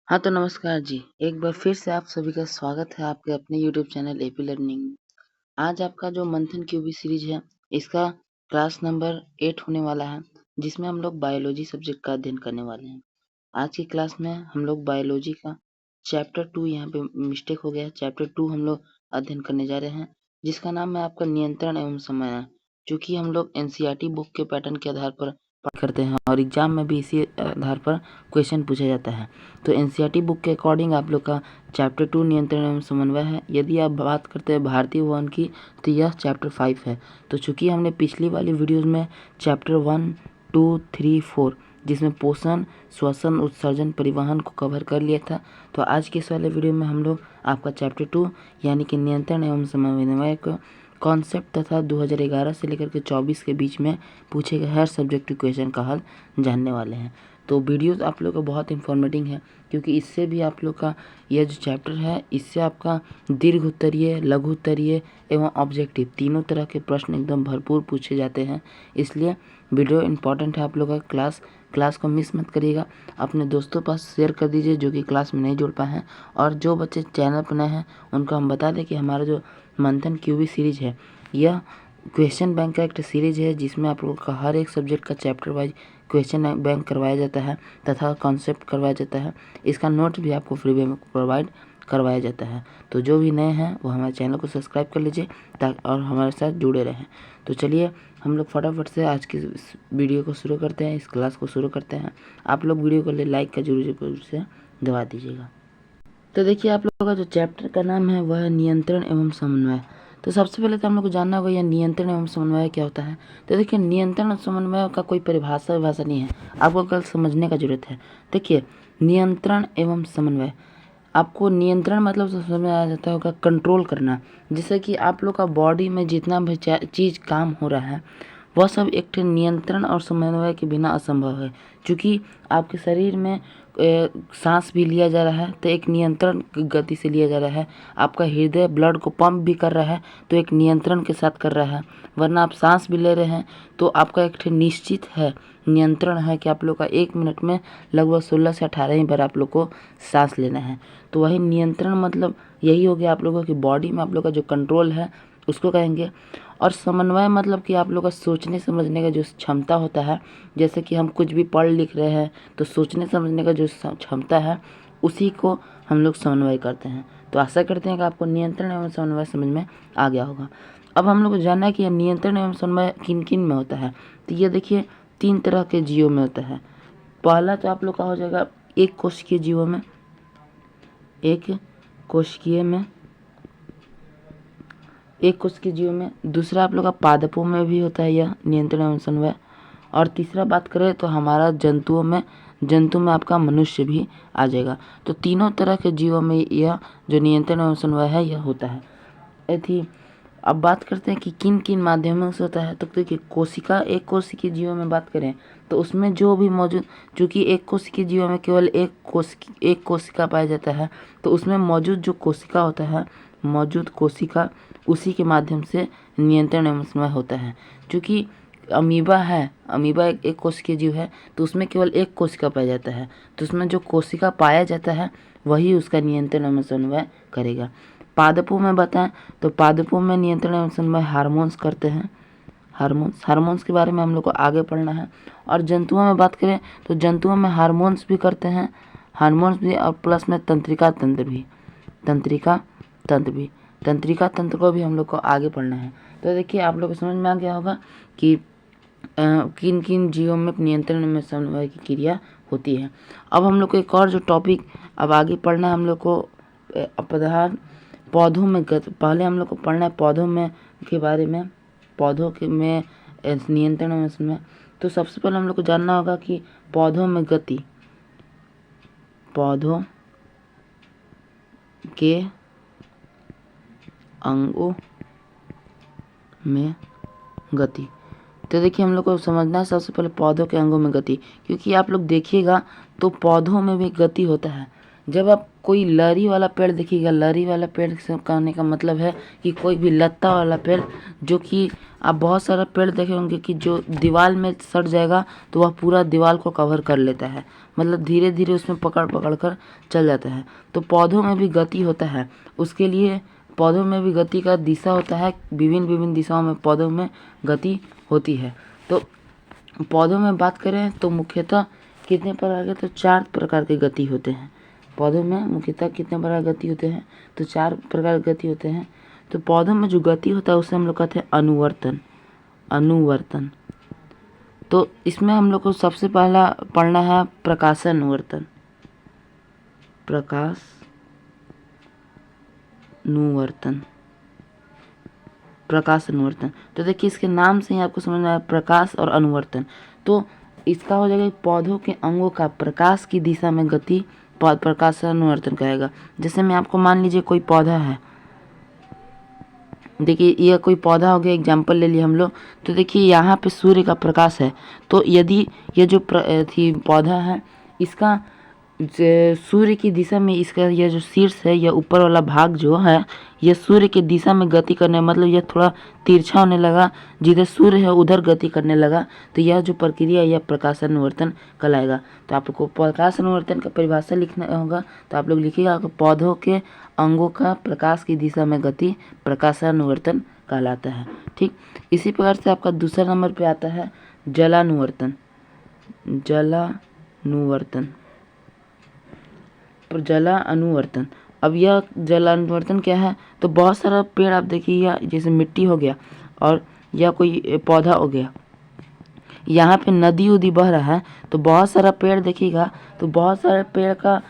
हाँ, तो नमस्कार जी। एक बार फिर से आप सभी का स्वागत है आपके अपने यूट्यूब चैनल एपी लर्निंग में। आज आपका जो मंथन क्यूबी सीरीज है, इसका क्लास नंबर 8 होने वाला है, जिसमें हम लोग बायोलॉजी सब्जेक्ट का अध्ययन करने वाले हैं। आज की क्लास में हम लोग बायोलॉजी का चैप्टर 2 यहाँ पे मिस्टेक हो गया है, चैप्टर 2 हम लोग अध्ययन करने जा रहे हैं, जिसका नाम है आपका नियंत्रण एवं समन्वय, जो कि हम लोग एनसीईआरटी बुक के पैटर्न के आधार पर पढ़ करते हैं और एग्जाम में भी इसी आधार पर क्वेश्चन पूछा जाता है। तो एनसीईआरटी बुक के अकॉर्डिंग आप लोग का चैप्टर 2 नियंत्रण एवं समन्वय है। यदि आप बात करते हैं भारतीय वन की, तो यह चैप्टर 5 है। तो चूंकि हमने पिछली वाली वीडियोज़ में चैप्टर 1, 2, 3, 4 जिसमें पोषण, श्वसन, उत्सर्जन, परिवहन को कवर कर लिया था, तो आज के इस वाले वीडियो में हम लोग आपका चैप्टर 2 यानी कि नियंत्रण एवं समन्वय का कॉन्सेप्ट तथा 2011 से लेकर के 24 के बीच में पूछे गए हर सब्जेक्टिव क्वेश्चन का हल जानने वाले हैं। तो वीडियोस आप लोग का बहुत इंफॉर्मेटिव है, क्योंकि इससे भी आप लोग का यह जो चैप्टर है, इससे आपका दीर्घ उत्तरीय, लघु उत्तरीय एवं ऑब्जेक्टिव तीनों तरह के प्रश्न एकदम भरपूर पूछे जाते हैं। इसलिए वीडियो इंपॉर्टेंट है आप लोग का। क्लास को मिस मत करिएगा, अपने दोस्तों के पास शेयर कर दीजिए जो कि क्लास में नहीं जुड़ पाए हैं। और जो बच्चे चैनल पर नए हैं उनको हम बता दें कि हमारा जो मंथन क्यूबी सीरीज है, यह क्वेश्चन बैंक का एक सीरीज है, जिसमें आप लोगों का हर एक सब्जेक्ट का चैप्टर वाइज क्वेश्चन बैंक करवाया जाता है तथा कॉन्सेप्ट करवाया जाता है। इसका नोट भी आपको फ्री में प्रोवाइड करवाया जाता है। तो जो भी नए हैं वो हमारे चैनल को सब्सक्राइब कर लीजिए ताकि और हमारे साथ जुड़े रहें। तो चलिए हम लोग फटाफट से आज की इस वीडियो को शुरू करते हैं, इस क्लास को शुरू करते हैं। आप लोग वीडियो को लाइक का जरूर से दबा दीजिएगा। तो देखिए, आप लोगों का जो चैप्टर का नाम है वह है नियंत्रण एवं समन्वय। तो सबसे पहले तो हम लोग को जानना होगा यह नियंत्रण एवं समन्वय क्या होता है। तो देखिए, नियंत्रण और समन्वय का कोई परिभाषा नहीं है, आपको कल समझने का जरूरत है। देखिए, नियंत्रण एवं समन्वय, आपको नियंत्रण मतलब समझ में आ जाता होगा कंट्रोल करना। जैसे कि आप लोग का बॉडी में जितना भी चीज़ काम हो रहा है, वह सब एक नियंत्रण और समन्वय के बिना असंभव है। क्योंकि आपके शरीर में सांस भी लिया जा रहा है तो एक नियंत्रण गति से लिया जा रहा है। आपका हृदय ब्लड को पंप भी कर रहा है तो एक नियंत्रण के साथ कर रहा है। वरना आप सांस भी ले रहे हैं तो आपका एक निश्चित है नियंत्रण है कि आप लोग का 1 मिनट में लगभग 16 से 18 ही बार आप लोग को सांस लेना है। तो वही नियंत्रण मतलब यही हो गया आप लोगों की बॉडी में आप लोग का जो कंट्रोल है उसको कहेंगे। और समन्वय मतलब कि आप लोग का सोचने समझने का जो क्षमता होता है, जैसे कि हम कुछ भी पढ़ लिख रहे हैं तो सोचने समझने का जो क्षमता है उसी को हम लोग समन्वय करते हैं। तो आशा करते हैं कि आपको नियंत्रण एवं समन्वय समझ में आ गया होगा। अब हम लोग को जानना है कि नियंत्रण एवं समन्वय किन किन में होता है। तो ये देखिए 3 तरह के जीवों में होता है। पहला तो आप लोग का हो जाएगा एक कोशिकीय जीवों में, एक कोशिकीय जीवों में। दूसरा आप लोग का पादपों में भी होता है यह नियंत्रण एवं समन्वय। और तीसरा बात करें तो हमारा जंतु में आपका मनुष्य भी आ जाएगा। तो तीनों तरह के जीवों में यह जो नियंत्रण एवं समन्वय है यह होता है। थी अब बात करते हैं कि किन किन माध्यमों से होता है। तो देखिए, एक कोशिकीय जीवों में बात करें तो उसमें जो भी मौजूद, चूँकि एक कोशिकीय जीवों में केवल एक कोशिका पाया जाता है, तो उसमें मौजूद जो कोशिका होता है, मौजूद कोशिका उसी के माध्यम से नियंत्रण एवं समन्वय होता है। क्योंकि अमीबा एक कोशिकीय जीव है तो उसमें केवल एक कोशिका पाया जाता है, तो उसमें जो कोशिका पाया जाता है वही उसका नियंत्रण एवं समन्वय करेगा। पादपों में बताएं तो पादपों में नियंत्रण एवं समन्वय हार्मोन्स करते हैं। हार्मोन्स के बारे में हम लोग को आगे पढ़ना है। और जंतुओं में बात करें तो जंतुओं में हार्मोन्स भी करते हैं, हार्मोन्स भी, और प्लस में तंत्रिका तंत्र को भी हम लोग को आगे पढ़ना है। तो देखिए, आप लोग को समझ में आ गया होगा कि किन किन जीवों में नियंत्रण में समन्वय की क्रिया होती है। अब हम लोग को एक और जो टॉपिक अब आगे पढ़ना है हम लोग को अपधान पौधों में पहले हम लोग को पढ़ना है पौधों में के बारे में, में नियंत्रण में समन्वय। तो सबसे पहले हम लोग को जानना होगा कि पौधों के अंगों में गति। तो देखिए, हम लोग को समझना है सबसे पहले पौधों के अंगों में गति, क्योंकि आप लोग देखिएगा तो पौधों में भी गति होता है। जब आप कोई लरी वाला पेड़ देखिएगा, लरी वाला पेड़ से कहने का मतलब है कि कोई भी लत्ता वाला पेड़, जो कि आप बहुत सारा पेड़ देखे होंगे कि जो दीवार में सट जाएगा तो वह पूरा दीवार को कवर कर लेता है, मतलब धीरे धीरे उसमें पकड़ पकड़ कर चल जाता है। तो पौधों में भी गति होता है, उसके लिए पौधों में भी गति का दिशा होता है, विभिन्न विभिन्न दिशाओं में पौधों में गति होती है। तो पौधों में बात करें तो मुख्यतः कितने प्रकार के, तो 4 प्रकार के गति होते हैं। पौधों में मुख्यतः कितने प्रकार गति होते हैं, तो 4 प्रकार गति होते हैं। तो पौधों में जो गति होता है उसे हम लोग कहते हैं अनुवर्तन। अनुवर्तन, तो इसमें हम लोग को सबसे पहला पढ़ना है प्रकाशानुवर्तन। प्रकाशानुवर्तन, प्रकाश अनुवर्तन। तो देखिए इसके नाम से ही आपको समझ में आया, प्रकाश और अनुवर्तन। तो इसका हो जाएगा पौधों के अंगों का प्रकाश की दिशा में गति प्रकाश अनुवर्तन कहेगा। जैसे मैं आपको मान लीजिए कोई पौधा है, देखिए यह कोई पौधा हो गया, एग्जाम्पल ले लिए हम लोग। तो देखिए यहाँ पे सूर्य का प्रकाश है, तो यदि ये जो पौधा है इसका सूर्य की दिशा में, इसका यह जो शीर्ष है, यह ऊपर वाला भाग जो है यह सूर्य की दिशा में गति करने, मतलब यह थोड़ा तिरछा होने लगा, जिधर सूर्य है उधर गति करने लगा, तो यह जो प्रक्रिया यह प्रकाशानुवर्तन कहलाएगा। तो आप लोग को प्रकाशानुवर्तन का परिभाषा लिखना होगा, तो आप लोग लिखिएगा पौधों के अंगों का प्रकाश की दिशा में गति प्रकाशानुवर्तन कहलाता है। ठीक, इसी प्रकार से आपका दूसरा नंबर पे आता है जलानुवर्तन। जलानुवर्तन, जलानुवर्तन। अब यह जलानुवर्तन क्या है, तो बहुत सारा पेड़ आप देखिएगा, जैसे मिट्टी हो गया और या कोई पौधा हो गया, यहाँ पे नदी उदी बह रहा है, तो बहुत सारा पेड़ देखिएगा, तो बहुत सारे पेड़ का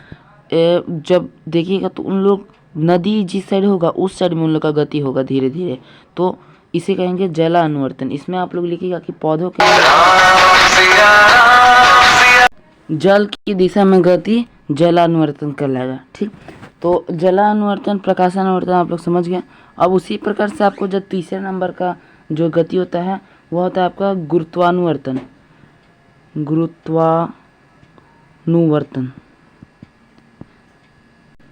जब देखिएगा तो उन लोग नदी जिस साइड होगा उस साइड में उन लोग का गति होगा धीरे धीरे, तो इसे कहेंगे जलानुवर्तन। इसमें आप लोग लिखिएगा कि पौधों के जल की दिशा में गति जलानुवर्तन कहलाएगा। ठीक, तो जलानुवर्तन प्रकाशानुवर्तन आप लोग समझ गए। अब उसी प्रकार से आपको जो तीसरे नंबर का जो गति होता है वह होता है आपका गुरुत्वानुवर्तन। गुरुत्वानुवर्तन,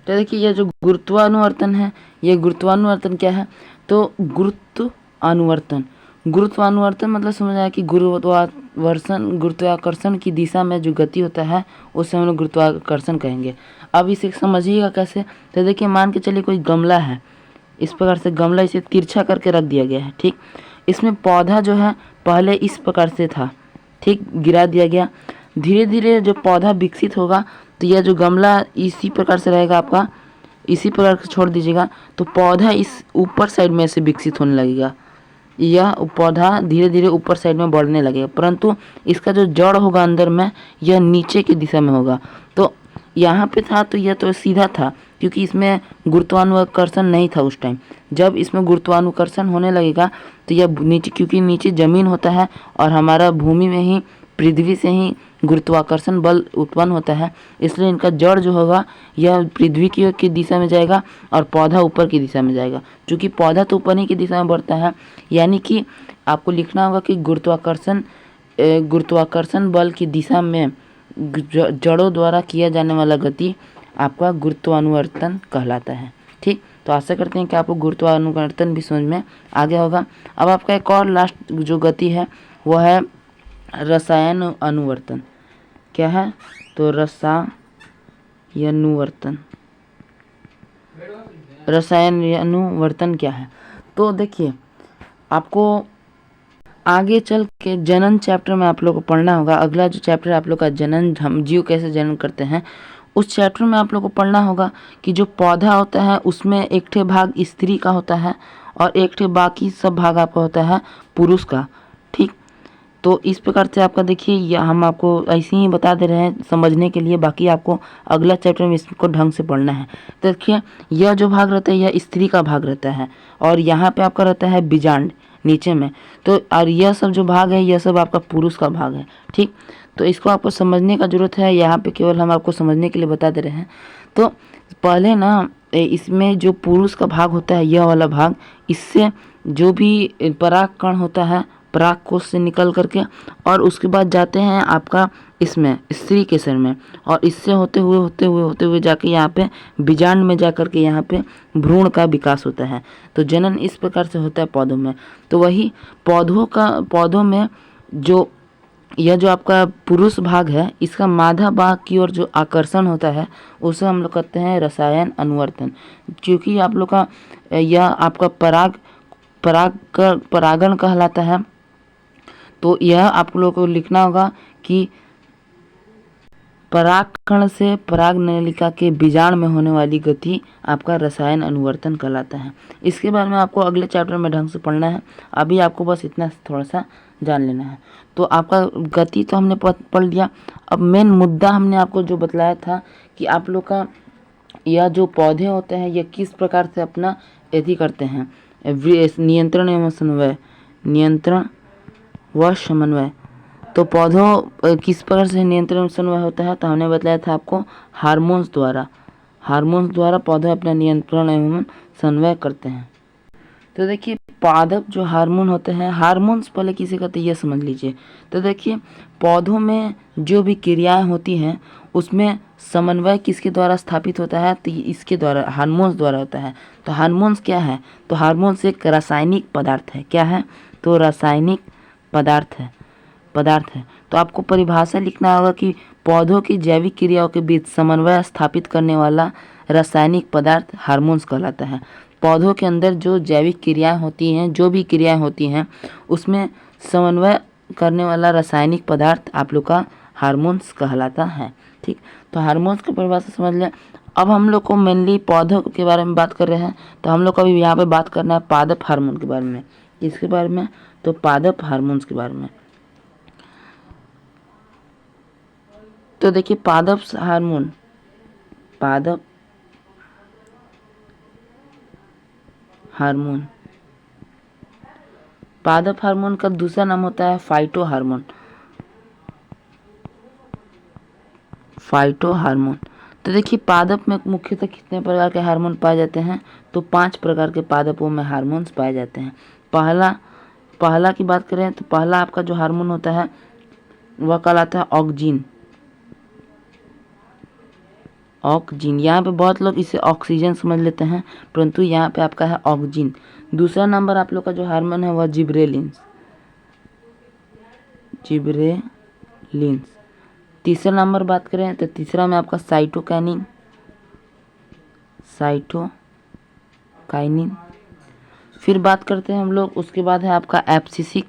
तो देखिए यह जो गुरुत्वानुवर्तन है, यह गुरुत्वानुवर्तन क्या है, तो गुरुत्वानुवर्तन, गुरुत्वानुवर्तन मतलब समझ आया कि गुरुत्वाकर्षण की दिशा में जो गति होता है उसे हम लोग गुरुत्वाकर्षण कहेंगे। अब इसे समझिएगा कैसे, तो देखिए मान के चलिए कोई गमला है, इस प्रकार से गमला इसे तिरछा करके रख दिया गया है। ठीक, इसमें पौधा जो है पहले इस प्रकार से था, ठीक, गिरा दिया गया, धीरे धीरे जो पौधा विकसित होगा तो यह जो गमला इसी प्रकार से रहेगा आपका, इसी प्रकार से छोड़ दीजिएगा तो पौधा इस ऊपर साइड में से विकसित होने लगेगा, यह पौधा धीरे धीरे ऊपर साइड में बढ़ने लगेगा, परंतु इसका जो जड़ होगा अंदर में यह नीचे की दिशा में होगा। तो यहाँ पे था तो यह तो सीधा था, क्योंकि इसमें गुरुत्वानुकर्षण नहीं था उस टाइम। जब इसमें गुरुत्वानुकर्षण होने लगेगा तो यह नीचे, क्योंकि नीचे ज़मीन होता है और हमारा भूमि में ही, पृथ्वी से ही गुरुत्वाकर्षण बल उत्पन्न होता है, इसलिए इनका जड़ जो होगा यह पृथ्वी की दिशा में जाएगा और पौधा ऊपर की दिशा में जाएगा। क्योंकि पौधा तो ऊपर ही की दिशा में बढ़ता है, यानी कि आपको लिखना होगा कि गुरुत्वाकर्षण बल की दिशा में जड़ों द्वारा किया जाने वाला गति आपका गुरुत्वानुवर्तन कहलाता है। ठीक, तो आशा करते हैं कि आपको गुरुत्वानुवर्तन भी समझ में आ गया होगा। अब आपका एक और लास्ट जो गति है वह है रसायन अनुवर्तन। क्या है, तो रसायनुवर्तन। रसायनुवर्तन क्या है, तो देखिए आपको आगे चल के जनन चैप्टर में आप लोग को पढ़ना होगा। अगला जो चैप्टर आप लोग का जनन, हम जीव कैसे जनन करते हैं, उस चैप्टर में आप लोग को पढ़ना होगा कि जो पौधा होता है उसमें एक ठे भाग स्त्री का होता है और एक ठे बाकी सब भाग आपका होता है पुरुष का। ठीक, तो इस प्रकार से आपका देखिए यह हम आपको ऐसे ही बता दे रहे हैं समझने के लिए, बाकी आपको अगला चैप्टर में इसको ढंग से पढ़ना है। तो देखिए यह जो भाग रहता है यह स्त्री का भाग रहता है और यहाँ पे आपका रहता है बीजांड नीचे में, तो और यह सब जो भाग है यह सब आपका पुरुष का भाग है। ठीक, तो इसको आपको समझने का जरूरत है, यहाँ पे केवल हम आपको समझने के लिए बता दे रहे हैं। तो पहले ना इसमें जो पुरुष का भाग होता है यह वाला भाग, इससे जो भी पराग कण होता है पराग कोश से निकल करके और उसके बाद जाते हैं आपका इसमें स्त्री के शरीर में, और इससे होते हुए जाके यहाँ पे बीजांड में जाकर के यहाँ पे भ्रूण का विकास होता है। तो जनन इस प्रकार से होता है पौधों में। तो वही पौधों में जो यह जो आपका पुरुष भाग है, इसका मादा भाग की ओर जो आकर्षण होता है उसे हम लोग कहते हैं रसायन अनुवर्तन। क्योंकि आप लोग का यह आपका परागण कहलाता है। तो यह आप लोगों को लिखना होगा कि परागकण से पराग नलिका के बीजांड में होने वाली गति आपका रसायन अनुवर्तन कहलाता है। इसके बारे में आपको अगले चैप्टर में ढंग से पढ़ना है, अभी आपको बस इतना थोड़ा सा जान लेना है। तो आपका गति तो हमने पढ़ लिया। अब मेन मुद्दा हमने आपको जो बतलाया था कि आप लोग का यह जो पौधे होते हैं ये किस प्रकार से अपना यदि करते हैं नियंत्रण व समन्वय। तो पौधों किस प्रकार से नियंत्रण समन्वय होता है, तो हमने बताया था आपको हार्मोन्स द्वारा पौधे अपना नियंत्रण एवं समन्वय करते हैं। तो देखिए पादप जो हार्मोन होते हैं, हार्मोन्स पहले किसे कहते हैं ये समझ लीजिए। तो देखिए पौधों में जो भी क्रियाएं होती हैं उसमें समन्वय किसके द्वारा स्थापित होता है, तो इसके द्वारा हार्मोन्स द्वारा होता है। तो हार्मोन्स क्या है, तो हार्मोन्स एक रासायनिक पदार्थ है। क्या है, तो रासायनिक पदार्थ है। तो आपको परिभाषा लिखना होगा कि पौधों की जैविक क्रियाओं के बीच समन्वय स्थापित करने वाला रासायनिक पदार्थ हार्मोन्स कहलाता है। पौधों के अंदर जो जैविक क्रियाएं होती हैं, जो भी क्रियाएं होती हैं उसमें समन्वय करने वाला रासायनिक पदार्थ आप लोग का हार्मोन्स कहलाता है। ठीक, तो हार्मोन्स की परिभाषा समझ लें। अब हम लोग को मेनली पौधों के बारे में बात कर रहे हैं, तो हम लोग को अभी यहाँ पे बात करना है पादप हार्मोन के बारे में। इसके बारे में, तो पादप हार्मोन्स के बारे में। तो देखिए पादप हार्मोन का दूसरा नाम होता है फाइटो हार्मोन। तो देखिए पादप में मुख्यतः कितने प्रकार के हार्मोन पाए जाते हैं, तो 5 प्रकार के पादपों में हार्मोन्स पाए जाते हैं। पहला की बात करें तो पहला आपका जो हार्मोन होता है वह कहलाता है ऑक्जीन। यहाँ पे बहुत लोग इसे ऑक्सीजन समझ लेते हैं, परंतु यहाँ पे आपका है ऑक्सीजन। दूसरा नंबर आप लोग का जो हार्मोन है वह जिब्रेलिन्स। तीसरा नंबर बात करें तो तीसरा में आपका साइटोकाइनिन। फिर बात करते हैं हम लोग, उसके बाद है आपका एब्सिसिक।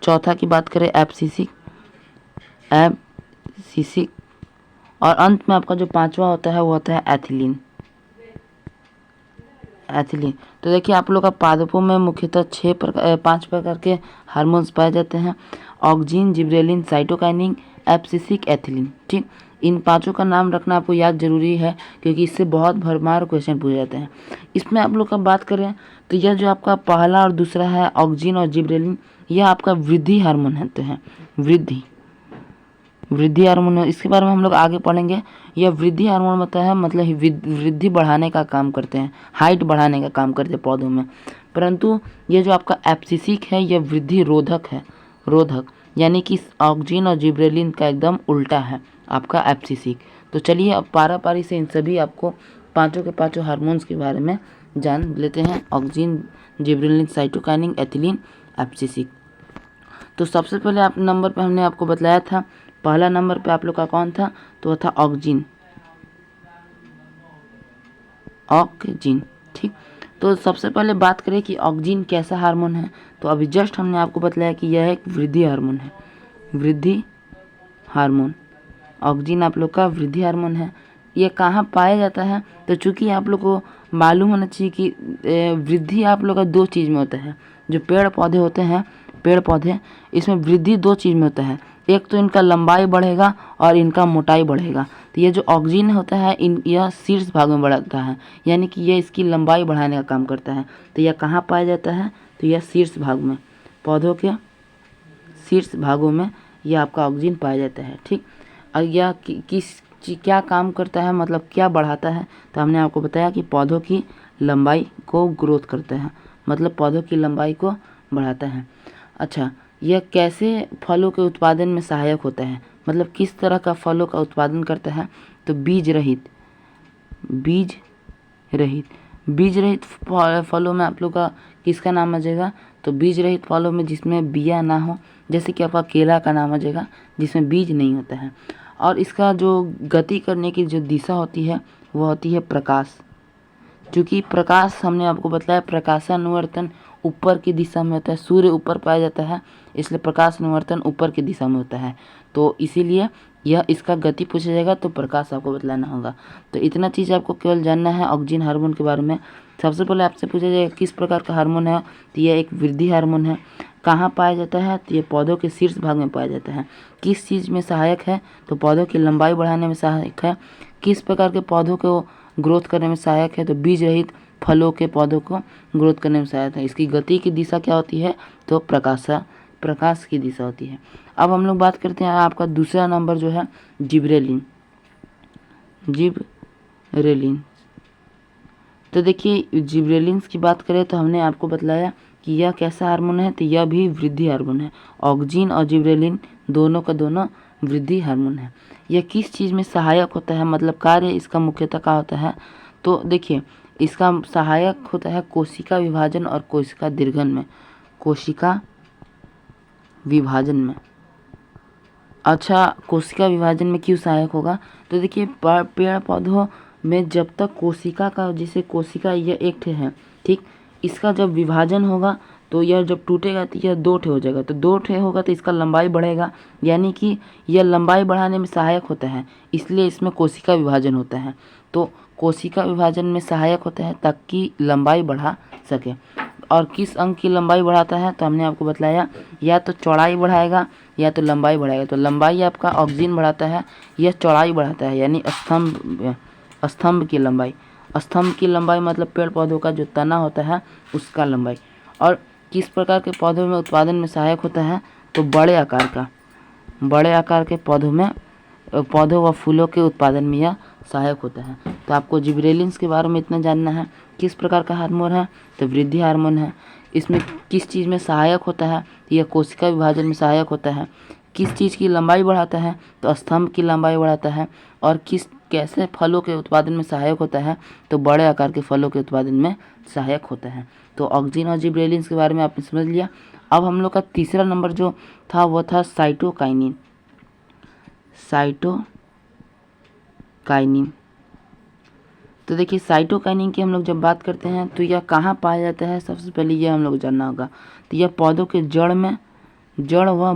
चौथा की बात करें एब्सिसिक। और अंत में आपका जो पांचवा होता है वो होता है एथिलीन। तो देखिए आप लोग का पादपों में मुख्यतः 5 प्रकार के हार्मोन्स पाए जाते हैं, oxygen, gibberellin, cytokinin, abscisic, ethylene. ठीक, इन पांचों का नाम रखना आपको याद जरूरी है, क्योंकि इससे बहुत भरमार क्वेश्चन पूछे जाते हैं। इसमें आप लोग का बात करें तो यह जो आपका पहला और दूसरा है ऑक्सीजन और जिब्रेलिन, यह आपका वृद्धि हार्मोन होते हैं। वृद्धि हार्मोन, इसके बारे में हम लोग आगे पढ़ेंगे। यह वृद्धि हार्मोन होता है, मतलब वृद्धि बढ़ाने का काम करते हैं, हाइट बढ़ाने का काम करते हैं पौधों में। परंतु ये जो आपका एब्सिसिक है यह वृद्धि रोधक, यानी कि ऑक्सीजन और जिब्रेलिन का एकदम उल्टा है आपका एब्सिसिक। तो चलिए अब पारी से इन सभी आपको पांचों के पांचों हार्मोन्स के बारे में जान लेते हैं। Oxygen, gibberellin, cytokinin, ethylene, abscisic. तो सबसे पहले आप नंबर पे हमने आपको बतलाया था, पहला नंबर पे आप लोग का कौन था, तो वो था ऑक्सीजन। ठीक, तो सबसे पहले बात करें कि ऑक्सीजन कैसा हार्मोन है, तो अभी जस्ट हमने आपको बतलाया कि यह एक वृद्धि हार्मोन है। ऑक्सीजन आप लोग का वृद्धि हार्मोन है। ये कहाँ पाया जाता है, तो चूंकि आप लोग को मालूम होना चाहिए कि वृद्धि आप लोग का 2 चीज़ में होता है। जो पेड़ पौधे होते हैं, इसमें वृद्धि 2 चीज़ में होता है, एक तो इनका लंबाई बढ़ेगा और इनका मोटाई बढ़ेगा। तो ये जो ऑक्सीजन होता है यह शीर्ष भाग में बढ़ता है, यानी कि यह इसकी लंबाई बढ़ाने का काम करता है। तो यह कहाँ पाया जाता है, तो यह शीर्ष भाग में, पौधों के शीर्ष भागों में यह आपका ऑक्सीजन पाया जाता है। ठीक, और यह क्या काम करता है, मतलब क्या बढ़ाता है, तो हमने आपको बताया कि पौधों की लंबाई को ग्रोथ करता है, मतलब पौधों की लंबाई को बढ़ाता है। अच्छा, यह कैसे फलों के उत्पादन में सहायक होता है, मतलब किस तरह का फलों का उत्पादन करता है, तो बीज रहित। बीज रहित बीज रहित फलों में आप लोग का किसका नाम आ जाएगा, तो बीज रहित फलों में जिसमें बिया ना हो, जैसे कि आपका केला का नाम आ जाएगा जिसमें बीज नहीं होता है। और इसका जो गति करने की जो दिशा होती है वो होती है प्रकाश। क्योंकि प्रकाश हमने आपको बताया प्रकाशानुवर्तन ऊपर की दिशा में होता है, सूर्य ऊपर पाया जाता है, इसलिए प्रकाशानुवर्तन ऊपर की दिशा में होता है। तो इसीलिए यह इसका गति पूछा जाएगा तो प्रकाश आपको बतलाना होगा। तो इतना चीज़ आपको केवल जानना है ऑक्सीजन हार्मोन के बारे में। सबसे पहले आपसे पूछा जाएगा किस प्रकार का हार्मोन है, तो यह एक वृद्धि हार्मोन है। कहाँ पाया जाता है, तो ये पौधों के शीर्ष भाग में पाया जाता है। किस चीज़ में सहायक है, तो पौधों की लंबाई बढ़ाने में सहायक है। किस प्रकार के पौधों को ग्रोथ करने में सहायक है, तो बीज रहित फलों के पौधों को ग्रोथ करने में सहायक है। इसकी गति की दिशा क्या होती है, तो प्रकाश की दिशा होती है। अब हम लोग बात करते हैं आपका दूसरा नंबर जो है जिब्रेलिन। जिब्रेलिन तो देखिए जिब्रेलिन की बात करें तो हमने आपको बतलाया कि यह कैसा हार्मोन है, तो यह भी वृद्धि हार्मोन है। ऑक्सीन और जिब्रेलिन दोनों का दोनों वृद्धि हार्मोन है। यह किस चीज़ में सहायक होता है, मतलब कार्य इसका मुख्यतः क्या होता है, तो देखिए इसका सहायक होता है कोशिका विभाजन और कोशिका दीर्घन में। कोशिका विभाजन में, अच्छा कोशिका विभाजन में क्यों सहायक होगा, तो देखिए पेड़ पौधों में जब तक कोशिका का, जैसे कोशिका यह एक ठे है, ठीक, इसका जब विभाजन होगा तो यह जब टूटेगा तो यह दो ठे हो जाएगा, तो दो ठे होगा तो इसका लंबाई बढ़ेगा, यानी कि यह लंबाई बढ़ाने में सहायक होता है, इसलिए इसमें कोशिका विभाजन होता है। तो कोशिका विभाजन में सहायक होता है ताकि लंबाई बढ़ा सके। और किस अंग की लंबाई बढ़ाता है, तो हमने आपको बतलाया या तो चौड़ाई बढ़ाएगा या तो लंबाई बढ़ाएगा। तो लंबाई आपका ऑक्सीजन बढ़ाता है, यह चौड़ाई बढ़ाता है, यानी स्तंभ की लंबाई। स्तंभ की लंबाई मतलब पेड़ पौधों का जो तना होता है उसका लंबाई। और किस प्रकार के पौधों में उत्पादन में सहायक होता है, तो बड़े आकार के पौधों व फूलों के उत्पादन में यह सहायक होता है। तो आपको जिब्रेलिन्स के बारे में इतना जानना है। किस प्रकार का हार्मोन है, तो वृद्धि हार्मोन है। इसमें किस चीज़ में सहायक होता है, तो यह कोशिका विभाजन में सहायक होता है। किस चीज़ की लंबाई बढ़ाता है, तो स्तंभ की लंबाई बढ़ाता है। और कैसे फलों के उत्पादन में सहायक होता है, तो बड़े आकार के फलों के उत्पादन में सहायक होता है। तो ऑक्सीन और जिब्रेलिन्स के बारे में आपने समझ लिया। अब हम लोग का तीसरा नंबर जो था वो था साइटोकाइनिन। तो देखिए साइटोकाइनिन की हम लोग जब बात करते हैं तो यह कहाँ पाया जाता है, सबसे पहले यह हम लोग जानना होगा। तो यह पौधों के जड़ व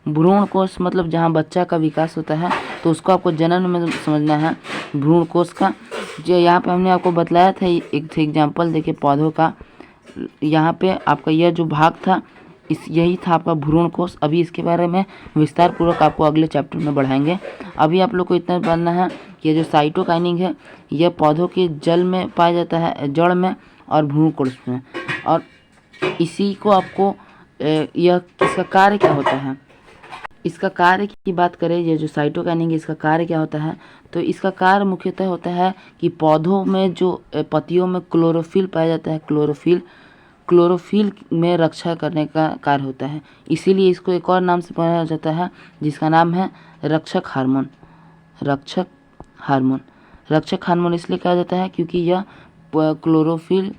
भ्रूण कोष मतलब जहाँ बच्चा का विकास होता है, तो उसको आपको जन्म में समझना है भ्रूण कोष का। जो यहाँ पे हमने आपको बतलाया था एक एग्जाम्पल देखिए पौधों का, यहाँ पे आपका यह जो भाग था यही था आपका भ्रूण कोष। अभी इसके बारे में विस्तार पूर्वक आपको अगले चैप्टर में बढ़ाएंगे। अभी आप लोग को इतना जानना है कि जो साइटोकाइनिन है यह पौधों के जड़ में पाया जाता है, जड़ में और भ्रूण कोष में। और इसी को आपको यह इसका कार्य क्या होता है, इसका कार्य की बात करें, ये जो साइटोकाइनिन है इसका कार्य क्या होता है, तो इसका कार्य मुख्यतः होता है कि पौधों में जो पत्तियों में क्लोरोफिल पाया जाता है, क्लोरोफिल में रक्षा करने का कार्य होता है। इसीलिए इसको एक और नाम से पढ़ा जाता है जिसका नाम है रक्षक हार्मोन इसलिए कहा जाता है क्योंकि यह क्लोरोफिल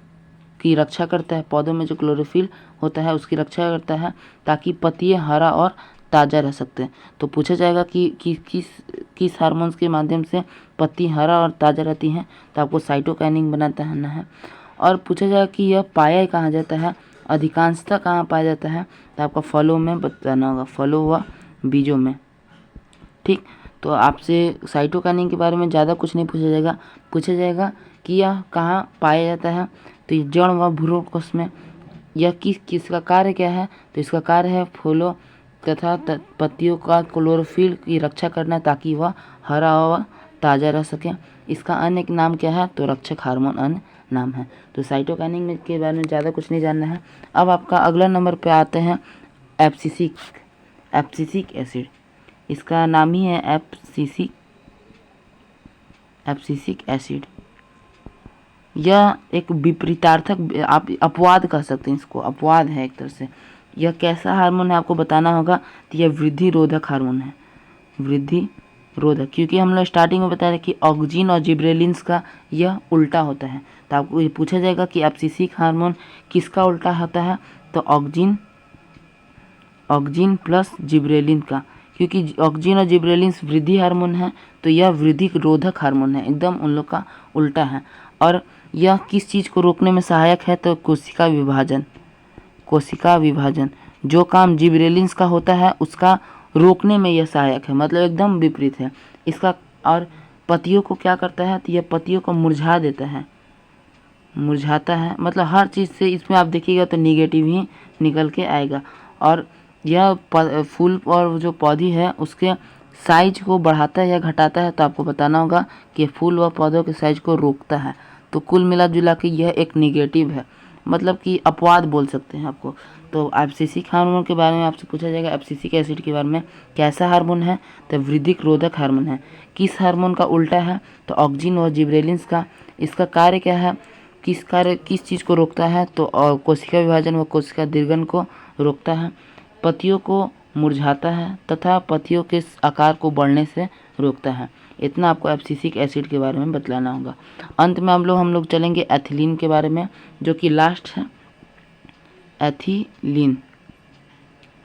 की रक्षा करता है, पौधों में जो क्लोरोफिल होता है उसकी रक्षा करता है ताकि पत्तियां हरा और ताज़ा रह सकते हैं। तो पूछा जाएगा कि किस हार्मोन्स के माध्यम से पत्ती हरा और ताज़ा रहती हैं, तो आपको साइटोकाइनिन बनाता है। और पूछा जाएगा कि यह पाया कहाँ जाता है, अधिकांशतः कहाँ पाया जाता है, तो आपका फलों में बताना होगा, फलों व बीजों में। ठीक, तो आपसे साइटोकाइनिन के बारे में ज़्यादा कुछ नहीं पूछा जाएगा कि यह कहाँ पाया जाता है, तो ये जड़ व भ्रूण कोष में। यह किसका कार्य क्या है, तो इसका कार्य है फूलों तथा पत्तियों का क्लोरोफिल की रक्षा करना ताकि वह हरा व ताज़ा रह सके। इसका अन्य एक नाम क्या है, तो रक्षक हार्मोन अन्य नाम है। तो साइटोकाइनिन के बारे में ज़्यादा कुछ नहीं जानना है। अब आपका अगला नंबर पे आते हैं एब्सिसिक एसिड। इसका नाम ही है एब्सिसिक एसिड। यह एक विपरीतार्थक, आप अपवाद कह सकते हैं इसको, अपवाद है एक तरह से। यह कैसा हार्मोन है आपको बताना होगा। तो यह वृद्धि रोधक हार्मोन है, वृद्धि रोधक, क्योंकि हम लोग स्टार्टिंग में बताया कि ऑक्जिन और जिबरेलिन्स का यह उल्टा होता है। तो आपको ये पूछा जाएगा कि एब्सिसिक हार्मोन किसका उल्टा होता है। तो ऑक्जिन प्लस जिबरेलिन का, क्योंकि ऑक्जिन और जिबरेलिन्स वृद्धि हार्मोन है तो यह वृद्धि रोधक हार्मोन है, एकदम उन लोग का उल्टा है। और यह किस चीज़ को रोकने में सहायक है। तो कोशिका विभाजन जो काम जिबरेलिन्स का होता है उसका रोकने में यह सहायक है, मतलब एकदम विपरीत है इसका। और पत्तियों को क्या करता है। तो यह पत्तियों को मुरझाता है, मतलब हर चीज़ से इसमें आप देखिएगा तो निगेटिव ही निकल के आएगा। और यह फूल और जो पौधी है उसके साइज को बढ़ाता है या घटाता है। तो आपको बताना होगा कि फूल व पौधों के साइज को रोकता है। तो कुल मिला जुला के यह एक निगेटिव है, मतलब कि अपवाद बोल सकते हैं आपको। तो एब्सिसिक हार्मोन के बारे में आपसे पूछा जाएगा, एब्सिसिक एसिड के बारे में, कैसा हार्मोन है। तो वृद्धिक रोधक हार्मोन है। किस हार्मोन का उल्टा है। तो ऑक्जिन और जिबरेलिन्स का। इसका कार्य क्या है, किस चीज़ को रोकता है। तो कोशिका विभाजन व कोशिका दीर्घन को रोकता है। पत्तियों को मुरझाता है तथा पत्तियों के आकार को बढ़ने से रोकता है। इतना आपको एब्सिसिक एसिड के बारे में बतलाना होगा। अंत में हम लोग चलेंगे एथिलीन के बारे में, जो कि लास्ट है।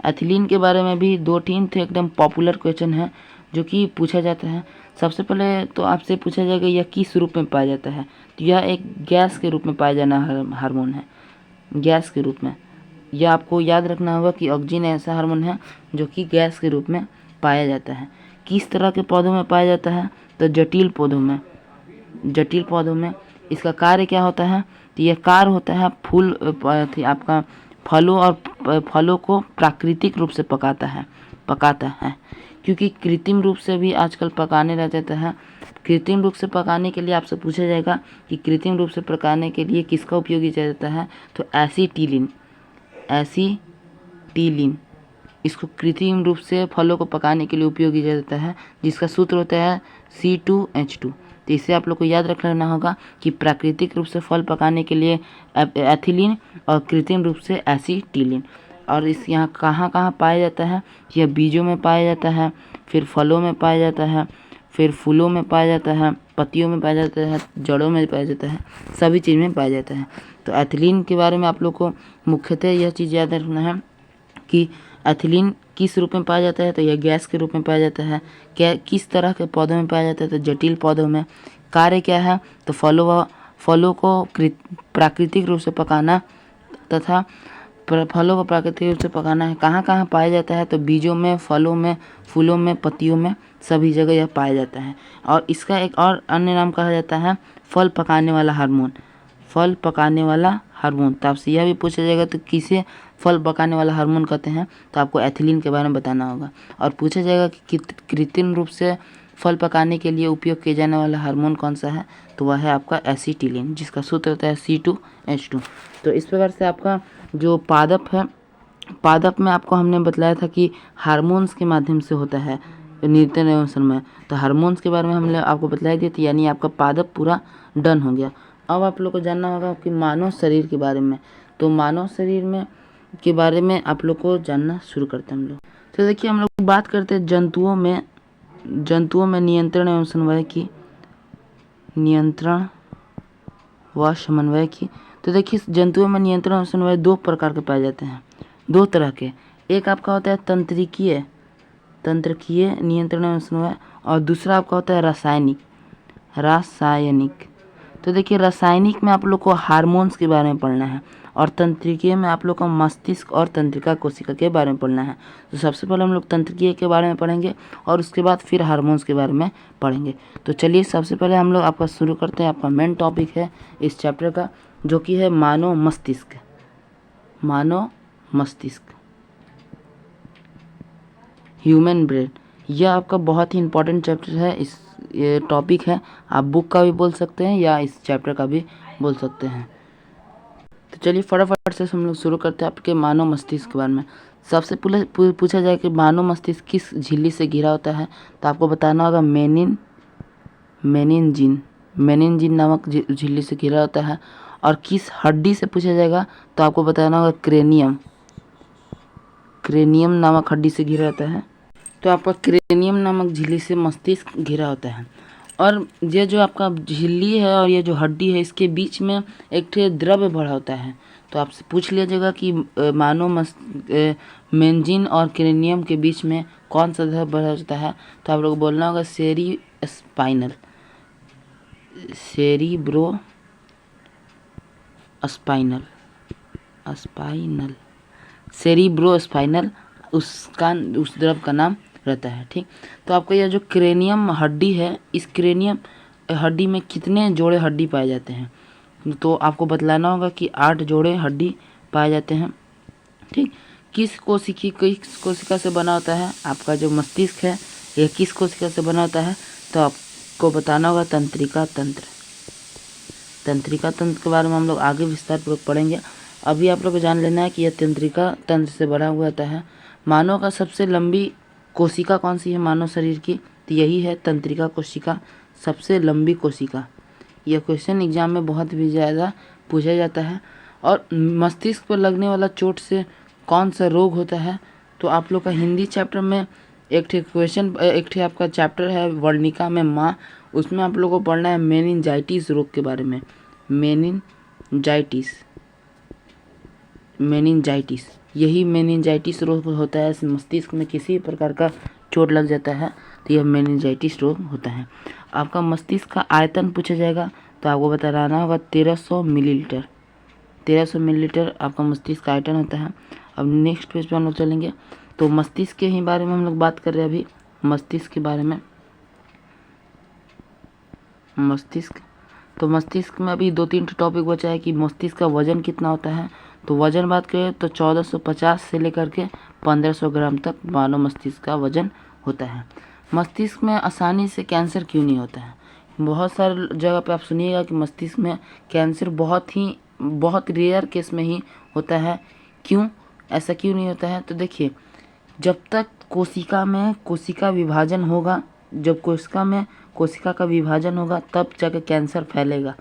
एथिलीन के बारे में भी 2-3 थे एकदम पॉपुलर क्वेश्चन है जो कि पूछा जाता है। सबसे पहले तो आपसे पूछा जाएगा यह किस रूप में पाया जाता है। तो यह एक गैस के रूप में पाया जाना हार्मोन है, गैस के रूप में। यह आपको याद रखना होगा कि ऑक्जिन ऐसा हार्मोन है जो कि गैस के रूप में पाया जाता है। किस तरह के पौधों में पाया जाता है। तो जटिल पौधों में इसका कार्य क्या होता है। तो यह कार्य होता है आपका फलों को प्राकृतिक रूप से पकाता है, क्योंकि कृत्रिम रूप से भी आजकल पकाने लग जाता है। कृत्रिम रूप से पकाने के लिए आपसे पूछा जाएगा कि कृत्रिम रूप से पकाने के लिए किसका उपयोग किया जाता है। तो एसीटिलीन इसको कृत्रिम रूप से फलों को पकाने के लिए उपयोग किया जाता है, जिसका सूत्र होता है C2H2। तो इसे आप लोग को याद रखना होगा कि प्राकृतिक रूप से फल पकाने के लिए एथिलीन और कृत्रिम रूप से एसीटिलीन। और इस यहाँ कहाँ पाया जाता है। यह बीजों में पाया जाता है, फिर फलों में पाया जाता है, फिर फूलों में पाया जाता है, पत्तियों में पाया जाता है, जड़ों में पाया जाता है, सभी चीज़ में पाया जाता है। तो एथिलीन के बारे में आप लोग को मुख्यतः यह चीज़ याद रखना है कि एथिलीन किस रूप में पाया जाता है। तो यह गैस के रूप में पाया जाता है। किस तरह के पौधों में पाया जाता है। तो जटिल पौधों में। कार्य क्या है। तो फलों को प्राकृतिक रूप से पकाना तथा फलों को प्राकृतिक रूप से पकाना है। कहाँ पाया जाता है। तो बीजों में, फलों में, फूलों में, पत्तियों में, सभी जगह यह पाया जाता है। और इसका एक और अन्य नाम कहा जाता है फल पकाने वाला हार्मोन। तो आपसे यह भी पूछा जाएगा तो किसे फल पकाने वाला हार्मोन कहते हैं। तो आपको एथिलीन के बारे में बताना होगा। और पूछा जाएगा कि कृत्रिम रूप से फल पकाने के लिए उपयोग किए जाने वाला हार्मोन कौन सा है। तो वह है आपका एसीटिलीन, जिसका सूत्र होता है C2H2। तो इस प्रकार से आपका जो पादप है, पादप में आपको हमने बतलाया था कि हार्मोन्स के माध्यम से होता है नियंत्रण एवं समय। तो हार्मोन्स के बारे में हमने आपको बतला दिया था, यानी आपका पादप पूरा डन हो गया। अब आप लोग को जानना होगा कि मानव शरीर के बारे में। तो मानव शरीर में के बारे में आप लोग को जानना शुरू करते हैं हम लोग। तो देखिए हम लोग बात करते हैं जंतुओं में नियंत्रण एवं समन्वय की। तो देखिए जंतुओं में नियंत्रण और समन्वय 2 प्रकार के पाए जाते हैं, 2 तरह के। एक आपका होता है तंत्रिकीय नियंत्रण एवं समन्वय, और दूसरा आपका होता है रासायनिक। तो देखिए रासायनिक में आप लोग को हार्मोन्स के बारे में पढ़ना है, और तंत्रिकीय में आप लोग को मस्तिष्क और तंत्रिका कोशिका के बारे में पढ़ना है। तो सबसे पहले हम लोग तंत्रिकीय के बारे में पढ़ेंगे और उसके बाद फिर हार्मोन्स के बारे में पढ़ेंगे। तो चलिए सबसे पहले हम लोग आपका शुरू करते हैं। आपका मेन टॉपिक है इस चैप्टर का, जो कि है मानव मस्तिष्क, ह्यूमन ब्रेन। यह आपका बहुत ही इंपॉर्टेंट चैप्टर है, ये टॉपिक है। आप बुक का भी बोल सकते हैं या इस चैप्टर का भी बोल सकते हैं। तो चलिए फटाफट से हम लोग शुरू करते हैं आपके मानव मस्तिष्क के बारे में। सबसे पहले पूछा जाए कि मानव मस्तिष्क किस झिल्ली से घिरा होता है। तो आपको बताना होगा मेनिनजिन नामक झिल्ली से घिरा होता है। और किस हड्डी से पूछा जाएगा। तो आपको बताना होगा क्रेनियम। क्रेनियम नामक हड्डी से घिरा रहता है। तो आपका क्रेनियम नामक झिल्ली से मस्तिष्क घिरा होता है। और ये जो आपका झिल्ली है और ये जो हड्डी है, इसके बीच में एक ठे द्रव्य भरा होता है। तो आपसे पूछ लीजिएगा कि मेंजिन और क्रेनियम के बीच में कौन सा द्रव्य भरा होता है, तो आप लोग बोलना होगा सेरिब्रो स्पाइनल उस द्रव का नाम रहता है। ठीक, तो आपका यह जो क्रेनियम हड्डी है, इस क्रेनियम हड्डी में कितने जोड़े हड्डी पाए जाते हैं, तो आपको बतलाना होगा कि 8 जोड़े हड्डी पाए जाते हैं। ठीक, किस कोशिका से बना होता है आपका जो मस्तिष्क है, यह किस कोशिका से बना होता है, तो आपको बताना होगा तंत्रिका तंत्र के बारे में हम लोग आगे विस्तारपूर्वक पढ़ेंगे। अभी आप लोग को जान लेना है कि यह तंत्रिका तंत्र से बना हुआ होता है। मानव का सबसे लंबी कोशिका कौन सी है मानव शरीर की, तो यही है तंत्रिका कोशिका, सबसे लंबी कोशिका। यह क्वेश्चन एग्जाम में बहुत भी ज़्यादा पूछा जाता है। और मस्तिष्क पर लगने वाला चोट से कौन सा रोग होता है, तो आप लोग का हिंदी चैप्टर में एक ठे आपका चैप्टर है वर्णिका में माँ, उसमें आप लोगों को पढ़ना है मेनिंजाइटिस रोग के बारे में। मेनिंजाइटिस यही मेनिंजाइटिस रोग होता है। मस्तिष्क में किसी प्रकार का चोट लग जाता है तो यह मेनिंजाइटिस रोग होता है। आपका मस्तिष्क का आयतन पूछा जाएगा, तो आपको बताना होगा 1300 मिलीलीटर। 1300 मिलीलीटर आपका मस्तिष्क का आयतन होता है। अब नेक्स्ट पेज पे हम लोग चलेंगे, तो मस्तिष्क के ही बारे में हम लोग बात कर रहे हैं अभी। मस्तिष्क के बारे में, मस्तिष्क में अभी 2-3 टॉपिक बचा है कि मस्तिष्क का वजन कितना होता है। तो वजन बात करें तो 1450 से लेकर के 1500 ग्राम तक मानव मस्तिष्क का वजन होता है। मस्तिष्क में आसानी से कैंसर क्यों नहीं होता है, बहुत सारे जगह पे आप सुनिएगा कि मस्तिष्क में कैंसर बहुत रेयर केस में ही होता है। क्यों, ऐसा क्यों नहीं होता है, तो देखिए, जब तक कोशिका विभाजन होगा, जब कोशिका का विभाजन होगा तब जाकर कैंसर फैलेगा।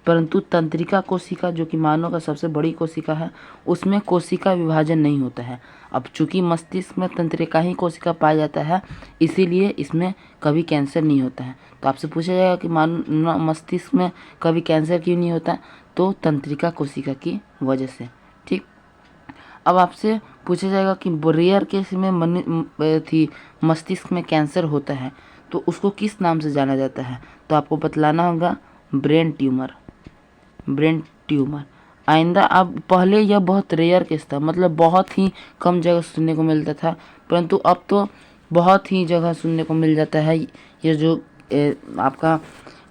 परंतु तंत्रिका कोशिका जो कि मानव का सबसे बड़ी कोशिका है, उसमें कोशिका विभाजन नहीं होता है। अब चूंकि मस्तिष्क में तंत्रिका ही कोशिका पाया जाता है, इसीलिए इसमें कभी कैंसर नहीं होता है। तो आपसे पूछा जाएगा कि मस्तिष्क में कभी कैंसर क्यों नहीं होता, तो तंत्रिका कोशिका की वजह से। ठीक, अब आपसे पूछा जाएगा कि रेयर केस में मस्तिष्क में कैंसर होता है तो उसको किस नाम से जाना जाता है, तो आपको बतलाना होगा ब्रेन ट्यूमर। आइंदा, अब पहले यह बहुत रेयर केस था, मतलब बहुत ही कम जगह सुनने को मिलता था, परंतु अब तो बहुत ही जगह सुनने को मिल जाता है। यह जो आपका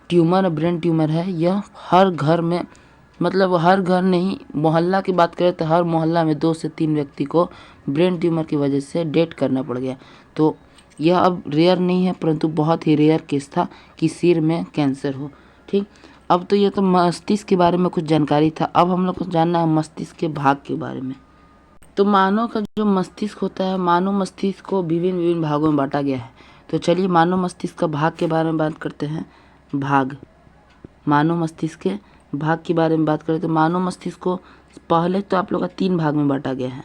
ब्रेन ट्यूमर है, यह हर घर में, मतलब हर घर नहीं, मोहल्ला की बात करें तो हर मोहल्ला में 2 से 3 व्यक्ति को ब्रेन ट्यूमर की वजह से डेथ करना पड़ गया। तो यह अब रेयर नहीं है, परंतु बहुत ही रेयर केस था कि सिर में कैंसर हो। ठीक, अब तो ये तो मस्तिष्क के बारे में कुछ जानकारी था। अब हम लोग को जानना है मस्तिष्क के भाग के बारे में। तो मानव का जो मस्तिष्क होता है, मानव मस्तिष्क को विभिन्न भागों में बांटा गया है। तो चलिए मानव मस्तिष्क का भाग के बारे में बात करते हैं। मानव मस्तिष्क के भाग के बारे में बात करें तो मानव मस्तिष्क को पहले तो आप लोग का 3 भाग में बांटा गया है।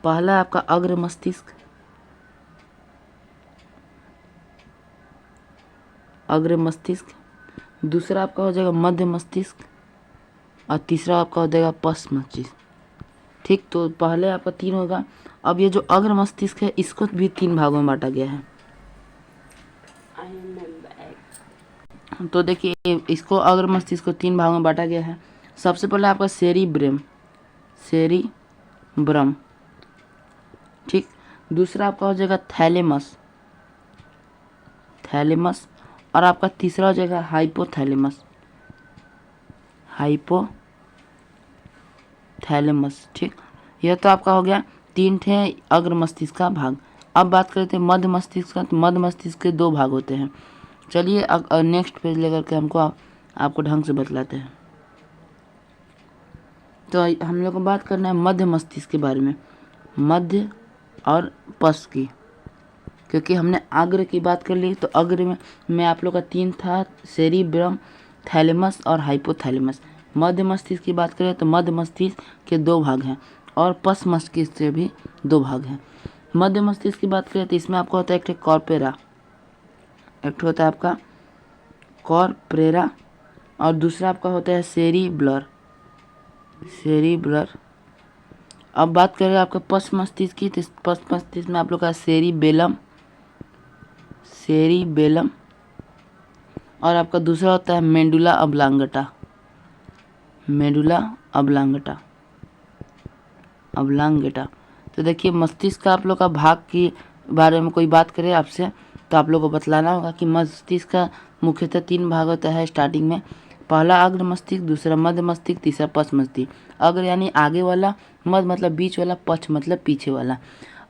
पहला आपका अग्र मस्तिष्क, दूसरा आपका हो जाएगा मध्य मस्तिष्क, और तीसरा आपका हो जाएगा पश्च मस्तिष्क। ठीक, तो पहले आपका 3 होगा। अब ये जो अग्र मस्तिष्क है, इसको भी 3 भागों में बांटा गया है। तो देखिए, इसको अग्र मस्तिष्क को 3 भागों में बांटा गया है। सबसे पहले आपका सेरिब्रम। ठीक, दूसरा आपका हो जाएगा थैलेमस, और आपका तीसरा हो जाएगा हाइपोथैलेमस। ठीक, यह तो आपका हो गया 3 थे अग्र मस्तिष्क का भाग। अब बात करते हैं मध्य मस्तिष्क का। तो मध्य मस्तिष्क के 2 भाग होते हैं। चलिए नेक्स्ट पेज लेकर के आपको ढंग से बतलाते हैं। तो हम लोग को बात करना है मध्य मस्तिष्क के बारे में, मध्य और पश्च की, क्योंकि हमने अग्र की बात कर ली। तो अग्र में आप लोग का 3 था, सेरिब्रम, थैलेमस और हाइपोथैलेमस। मध्य मस्तिष्क की बात करें तो मध्य मस्तिष्क के 2 भाग हैं और पश्च मस्तिष्क के भी 2 भाग हैं। मध्य मस्तिष्क की बात करें तो इसमें आपका होता है एक कॉर्पोरा, एक होता है आपका कॉर्पोरा और दूसरा आपका होता है सेरिब्लर। अब बात करें आपका पश्च मस्तिष्क की, तो पश्च मस्तिष्क में आप लोग का सेरिबेलम और आपका दूसरा होता है मेडुला ऑब्लांगेटा। तो देखिए मस्तिष्क का आप लोग का भाग के बारे में कोई बात करे आपसे तो आप लोग को बतलाना होगा कि मस्तिष्क का मुख्यतः 3 भाग होता है स्टार्टिंग में। पहला अग्र मस्तिष्क, दूसरा मध्य मस्तिष्क, तीसरा पश्च मस्तिष्क। अग्र यानी आगे वाला, मध्य मतलब बीच वाला, पश्च मतलब पीछे वाला।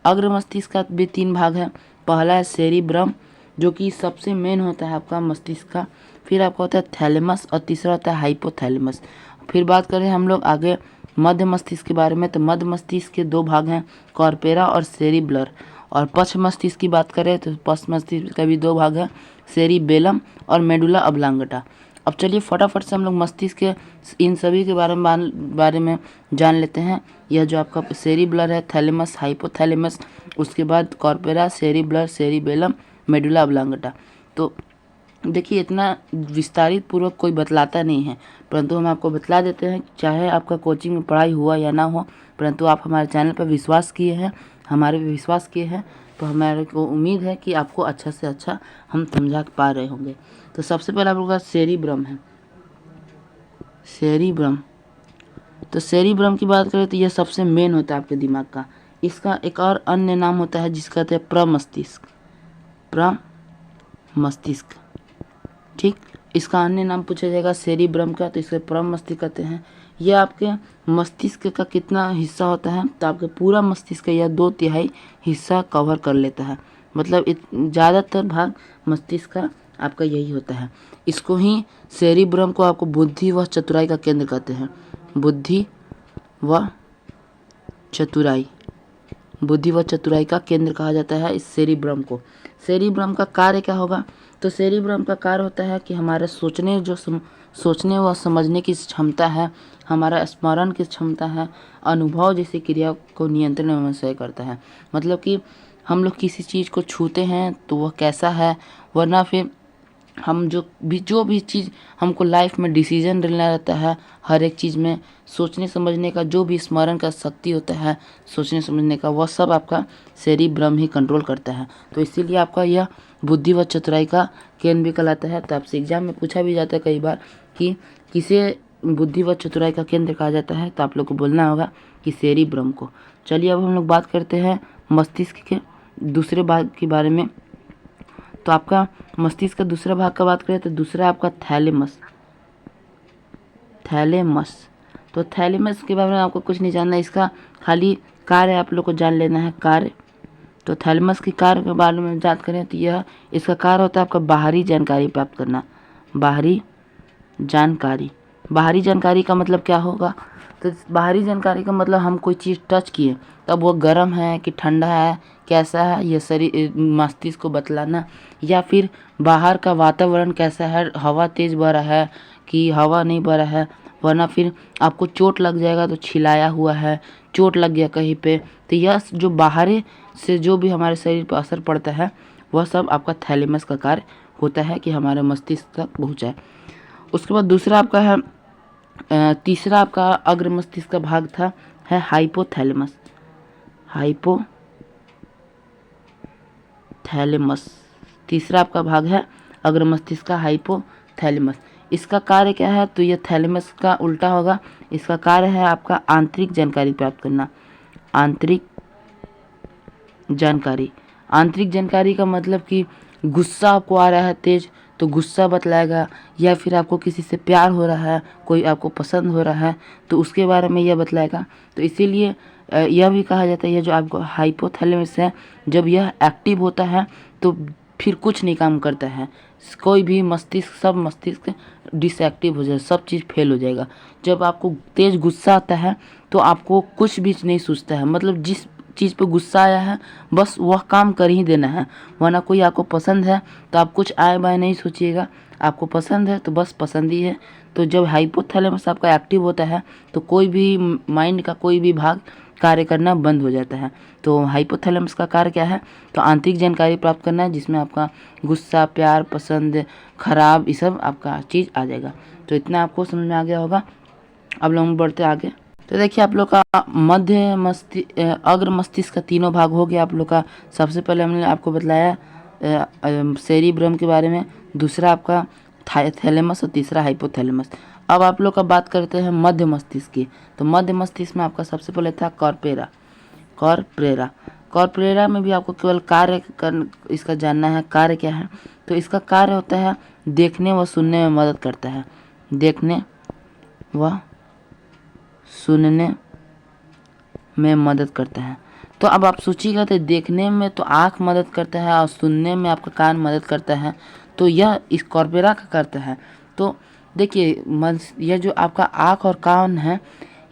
अग्र मस्तिष्क का भी 3 भाग है। पहला है सेरिब्रम जो कि सबसे मेन होता है आपका मस्तिष्क का, फिर आपका होता है थैलेमस और तीसरा होता है हाइपोथैलेमस। फिर बात करें हम लोग आगे मध्य मस्तिष्क के बारे में, तो मध्य मस्तिष्क के 2 भाग हैं, कॉर्पोरा और सेरिब्लर। और पश्च मस्तिष्क की बात करें तो पश्च मस्तिष्क का भी 2 भाग है, सेरिबेलम और मेडुला ऑब्लांगेटा। अब चलिए फटाफट से हम लोग मस्तिष्क के इन सभी के बारे में जान लेते हैं। यह जो आपका सेरिब्लर है, थैलेमस, हाइपोथैलेमस, उसके बाद कॉर्पोरा, सेरिब्लर, सेरिबेलम, मेडुला ऑब्लांगेटा। तो देखिए इतना विस्तारित पूर्वक कोई बतलाता नहीं है, परंतु हम आपको बतला देते हैं। चाहे आपका कोचिंग में पढ़ाई हुआ या ना हो, परंतु आप हमारे चैनल पर विश्वास किए हैं, हमारे पे विश्वास किए हैं, तो हमारे को उम्मीद है कि आपको अच्छा से अच्छा हम समझा पा रहे होंगे। तो सबसे पहले आप लोगों का सेरिब्रम है। तो सेरिब्रम की बात करें तो यह सबसे मेन होता है आपके दिमाग का। इसका एक और अन्य नाम होता है जिसका कहते हैं प्रमस्तिष्क। ठीक, इसका अन्य नाम पूछा जाएगा सेरिब्रम का, तो इसे प्रमस्तिष्क कहते हैं। यह आपके मस्तिष्क का कितना हिस्सा होता है, तो आपके पूरा मस्तिष्क का यह 2/3 हिस्सा कवर कर लेता है। मतलब ज़्यादातर भाग मस्तिष्क का आपका यही होता है। इसको ही सेरिब्रम को आपको बुद्धि व चतुराई का केंद्र कहते हैं। बुद्धि व चतुराई का केंद्र कहा जाता है इस सेरिब्रम को। सेरिब्रम का कार्य क्या होगा, तो सेरिब्रम का कार्य होता है कि हमारे सोचने व समझने की क्षमता है, हमारा स्मरण की क्षमता है, अनुभव जैसी क्रिया को नियंत्रण एवं सही करता है। मतलब कि हम लोग किसी चीज़ को छूते हैं तो वह कैसा है, वरना फिर हम जो भी चीज़ हमको लाइफ में डिसीजन लेना रहता है, हर एक चीज़ में सोचने समझने का जो भी स्मरण का शक्ति होता है, सोचने समझने का, वह सब आपका सेरिब्रम ही कंट्रोल करता है। तो इसीलिए आपका यह बुद्धि व चतुराई का केंद्र भी कहलाता है। तो आपसे एग्जाम में पूछा भी जाता है कई बार कि किसे बुद्धि व चतुराई का केंद्र कहा जाता है, तो आप लोग को बोलना होगा कि सेरिब्रम को। चलिए अब हम लोग बात करते हैं मस्तिष्क के दूसरे भाग के बारे में। तो आपका मस्तिष्क का दूसरा भाग का बात करें तो दूसरा आपका थैलेमस। तो थैलेमस के बारे में आपको कुछ नहीं जानना, इसका खाली कार्य आप लोग को जान लेना है, कार्य। तो थैलेमस के कार्य के बारे में बात करें तो यह इसका कार्य होता है आपका बाहरी जानकारी प्राप्त करना। बाहरी जानकारी का मतलब क्या होगा, तो बाहरी जानकारी का मतलब हम कोई चीज़ टच किए तब वो गर्म है कि ठंडा है, कैसा है, ये शरीर मस्तिष्क को बतलाना। या फिर बाहर का वातावरण कैसा है, हवा तेज़ बह रहा है कि हवा नहीं बह रहा है, वरना फिर आपको चोट लग जाएगा तो छिलाया हुआ है, चोट लग गया कहीं पे, तो यह जो बाहर से जो भी हमारे शरीर पर असर पड़ता है वह सब आपका थैलेमस का कार्य होता है कि हमारे मस्तिष्क तक पहुँचाए। उसके बाद दूसरा आपका है तीसरा आपका अग्र मस्तिष्क का भाग है हाइपोथैलेमस। तीसरा आपका भाग है अग्र मस्तिष्क का हाइपोथैलेमस। इसका कार्य क्या है, तो यह थैलेमस का उल्टा होगा। इसका कार्य है आपका आंतरिक जानकारी प्राप्त करना। आंतरिक जानकारी का मतलब कि गुस्सा आपको आ रहा है तेज तो गुस्सा बतलाएगा, या फिर आपको किसी से प्यार हो रहा है, कोई आपको पसंद हो रहा है तो उसके बारे में यह बतलाएगा। तो इसीलिए यह भी कहा जाता है यह जो आपको हाइपोथैलेमस है, जब यह एक्टिव होता है तो फिर कुछ नहीं काम करता है, कोई भी सब मस्तिष्क डिसएक्टिव हो जाए, सब चीज़ फेल हो जाएगा। जब आपको तेज़ गुस्सा आता है तो आपको कुछ भी नहीं सूझता है, मतलब जिस चीज़ पे गुस्सा आया है, बस वह काम कर ही देना है, वरना कोई आपको पसंद है तो आप कुछ आए बाय नहीं सोचिएगा, आपको पसंद है तो बस पसंद ही है। तो जब हाइपोथैलेमस आपका एक्टिव होता है तो कोई भी माइंड का कोई भी भाग कार्य करना बंद हो जाता है। तो हाइपोथैलेमस का कार्य क्या है, तो आंतरिक जानकारी प्राप्त करना है, जिसमें आपका गुस्सा, प्यार, पसंद, खराब, ये सब आपका चीज़ आ जाएगा। तो इतना आपको समझ में आ गया होगा। अब लोग बढ़ते आगे। तो देखिए आप लोग का अग्र मस्तिष्क का तीनों भाग हो गया आप लोग का। सबसे पहले हमने आपको बतलाया सेरिब्रम के बारे में, दूसरा आपका थैलेमस और तीसरा हाइपोथैलेमस। अब आप लोग का बात करते हैं मध्य मस्तिष्क की। तो मध्य मस्तिष्क में आपका सबसे पहले था कॉर्पोरेरा में भी आपको केवल इसका जानना है कार्य क्या है। तो इसका कार्य होता है देखने व सुनने में मदद करता है, देखने व सुनने में मदद करता है। तो अब आप सोचिएगा तो देखने में तो आँख मदद करता है और सुनने में आपका कान मदद करता है, तो यह इस कॉर्पोरा का करता है। तो देखिए यह जो आपका आँख और कान है,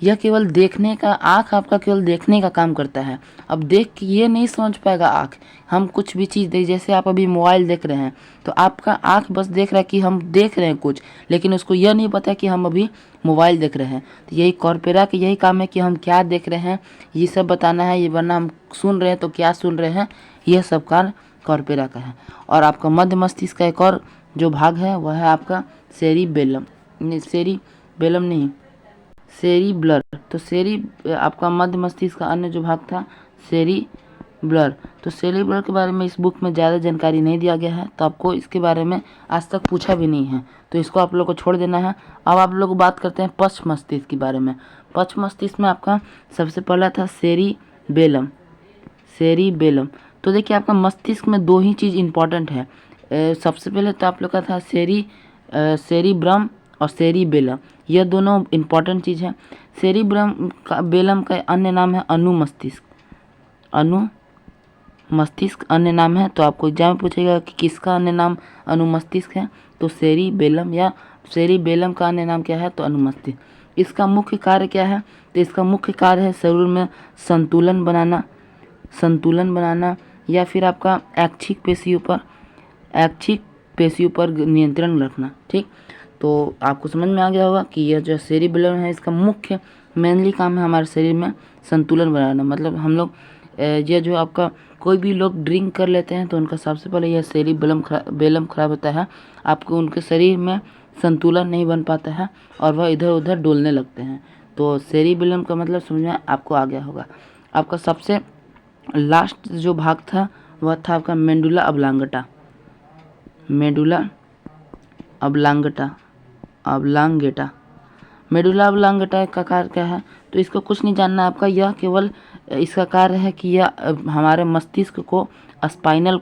यह केवल देखने का, आँख आपका केवल देखने का काम करता है। अब देख के ये नहीं समझ पाएगा आँख, हम कुछ भी चीज़ देख, जैसे आप अभी मोबाइल देख रहे हैं तो आपका आँख बस देख रहा है कि हम देख रहे हैं कुछ, लेकिन उसको यह नहीं पता कि हम अभी मोबाइल देख रहे हैं। तो यही कॉर्पोरा का यही काम है कि हम क्या देख रहे हैं ये सब बताना है, ये वरना हम सुन रहे हैं तो क्या सुन रहे हैं, यह सब कार्य कॉर्पोरा का है। और आपका मध्य मस्तिष्क का एक और जो भाग है वह है आपका सेरिब्लर। तो आपका मध्य मस्तिष्क का अन्य जो भाग था सेरिब्लर। तो सेरिब्लर के बारे में इस बुक में ज़्यादा जानकारी नहीं दिया गया है, तो आपको इसके बारे में आज तक पूछा भी नहीं है, तो इसको आप लोग को छोड़ देना है। अब आप लोग बात करते हैं पश्च मस्तिष्क के बारे में। पश्च मस्तिष्क में आपका सबसे पहला था सेरिबेलम। तो देखिए आपका मस्तिष्क में दो ही चीज़ इंपॉर्टेंट है। सबसे पहले तो आप लोग का था सेरिब्रम और सेरिबेलम, यह दोनों इंपॉर्टेंट चीज़ है। बेलम का अन्य नाम है अनुमस्तिष्क अन्य नाम है। तो आपको एग्जाम में पूछेगा कि किसका अन्य नाम अनुमस्तिष्क है, तो सेरिबेलम या सेरिबेलम का अन्य नाम क्या है, तो अनुमस्तिष्क। इसका मुख्य कार्य क्या है, तो इसका मुख्य कार्य है शरीर में संतुलन बनाना या फिर आपका ऐच्छिक पेशियों पर नियंत्रण रखना। ठीक, तो आपको समझ में आ गया होगा कि यह जो सेरिबेलम है इसका मुख्य मेनली काम है हमारे शरीर में संतुलन बनाना। मतलब हम लोग यह जो आपका कोई भी लोग ड्रिंक कर लेते हैं तो उनका सबसे पहले यह सेरिबेलम खराब होता है, आपको उनके शरीर में संतुलन नहीं बन पाता है और वह इधर उधर डोलने लगते हैं। तो सेरिबेलम का मतलब समझ में आपको आ गया होगा। आपका सबसे लास्ट जो भाग था वह था आपका मेडुला ऑब्लांगेटा का कार्य क्या है, तो इसको कुछ नहीं जानना आपका, यह केवल इसका कार्य है कि यह हमारे मस्तिष्क को स्पाइनल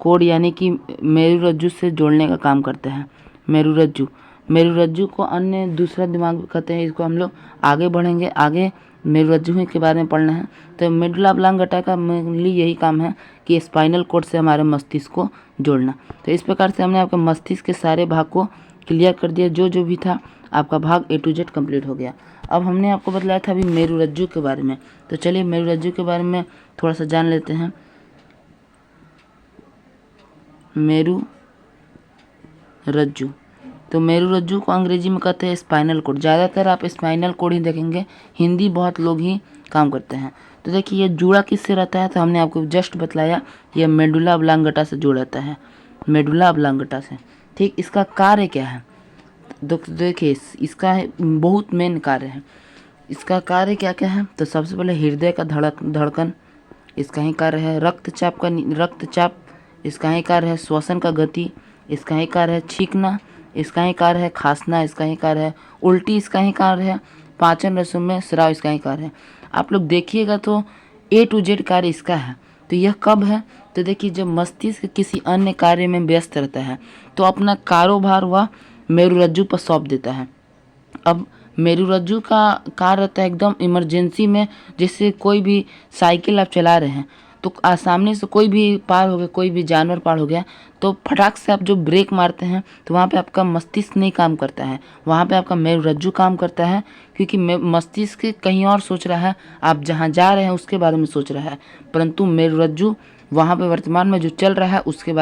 कोड यानी कि मेरुरज्जु से जोड़ने का काम करते हैं। मेरुरज्जु को अन्य दूसरा दिमाग कहते हैं। इसको हम लोग आगे बढ़ेंगे, आगे मेरुरज्जु के बारे में पढ़ना है। तो मेडुला ऑब्लांगेटा का मेनली यही काम है कि स्पाइनल कोड से हमारे मस्तिष्क को जोड़ना। तो इस प्रकार से हमने आपके मस्तिष्क के सारे भाग को क्लियर कर दिया, जो भी था आपका भाग A to Z कंप्लीट हो गया। अब हमने आपको बतलाया था अभी मेरुरज्जु के बारे में, तो चलिए मेरुरज्जु के बारे में थोड़ा सा जान लेते हैं। मेरुरज्जु, तो मेरुरज्जु को अंग्रेजी में कहते हैं स्पाइनल कोड। ज़्यादातर आप स्पाइनल कोड ही देखेंगे, हिंदी बहुत लोग ही काम करते हैं। तो देखिए ये जुड़ा किससे रहता है, तो हमने आपको जस्ट बतलाया ये मेडुला ऑब्लांगेटा से जुड़ा रहता है, मेडुला ऑब्लांगेटा से। ठीक, इसका कार्य क्या है, देखिए इसका बहुत मेन कार्य है। इसका कार्य क्या क्या है, तो सबसे पहले हृदय का धड़कन इसका ही कार्य है, रक्तचाप इसका ही कार्य है, श्वसन का गति इसका ही कार्य है, छींकना इसका ही कार्य है, खांसना इसका ही कार्य है, उल्टी इसका ही कार्य है, पाचन रसों में स्राव इसका ही कार्य है। आप लोग देखिएगा तो A to Z कार्य इसका है। तो यह कब है, तो देखिए जब मस्तिष्क किसी अन्य कार्य में व्यस्त रहता है तो अपना कारोबार वह मेरुरज्जु पर सौंप देता है। अब मेरुरज्जु का कार्य रहता है एकदम इमरजेंसी में, जैसे कोई भी साइकिल आप चला रहे हैं तो सामने से कोई भी पार हो गया, कोई भी जानवर पार हो गया, तो फटाक से आप जो ब्रेक मारते हैं तो वहाँ पे आपका मस्तिष्क नहीं काम करता है, वहाँ पे आपका मेरुरज्जु काम करता है क्योंकि मस्तिष्क कहीं और सोच रहा है, आप जहाँ जा रहे हैं उसके बारे में सोच रहा है, परंतु मेरुरज्जु वहाँ पे वर्तमान में जो चल रहा है उसके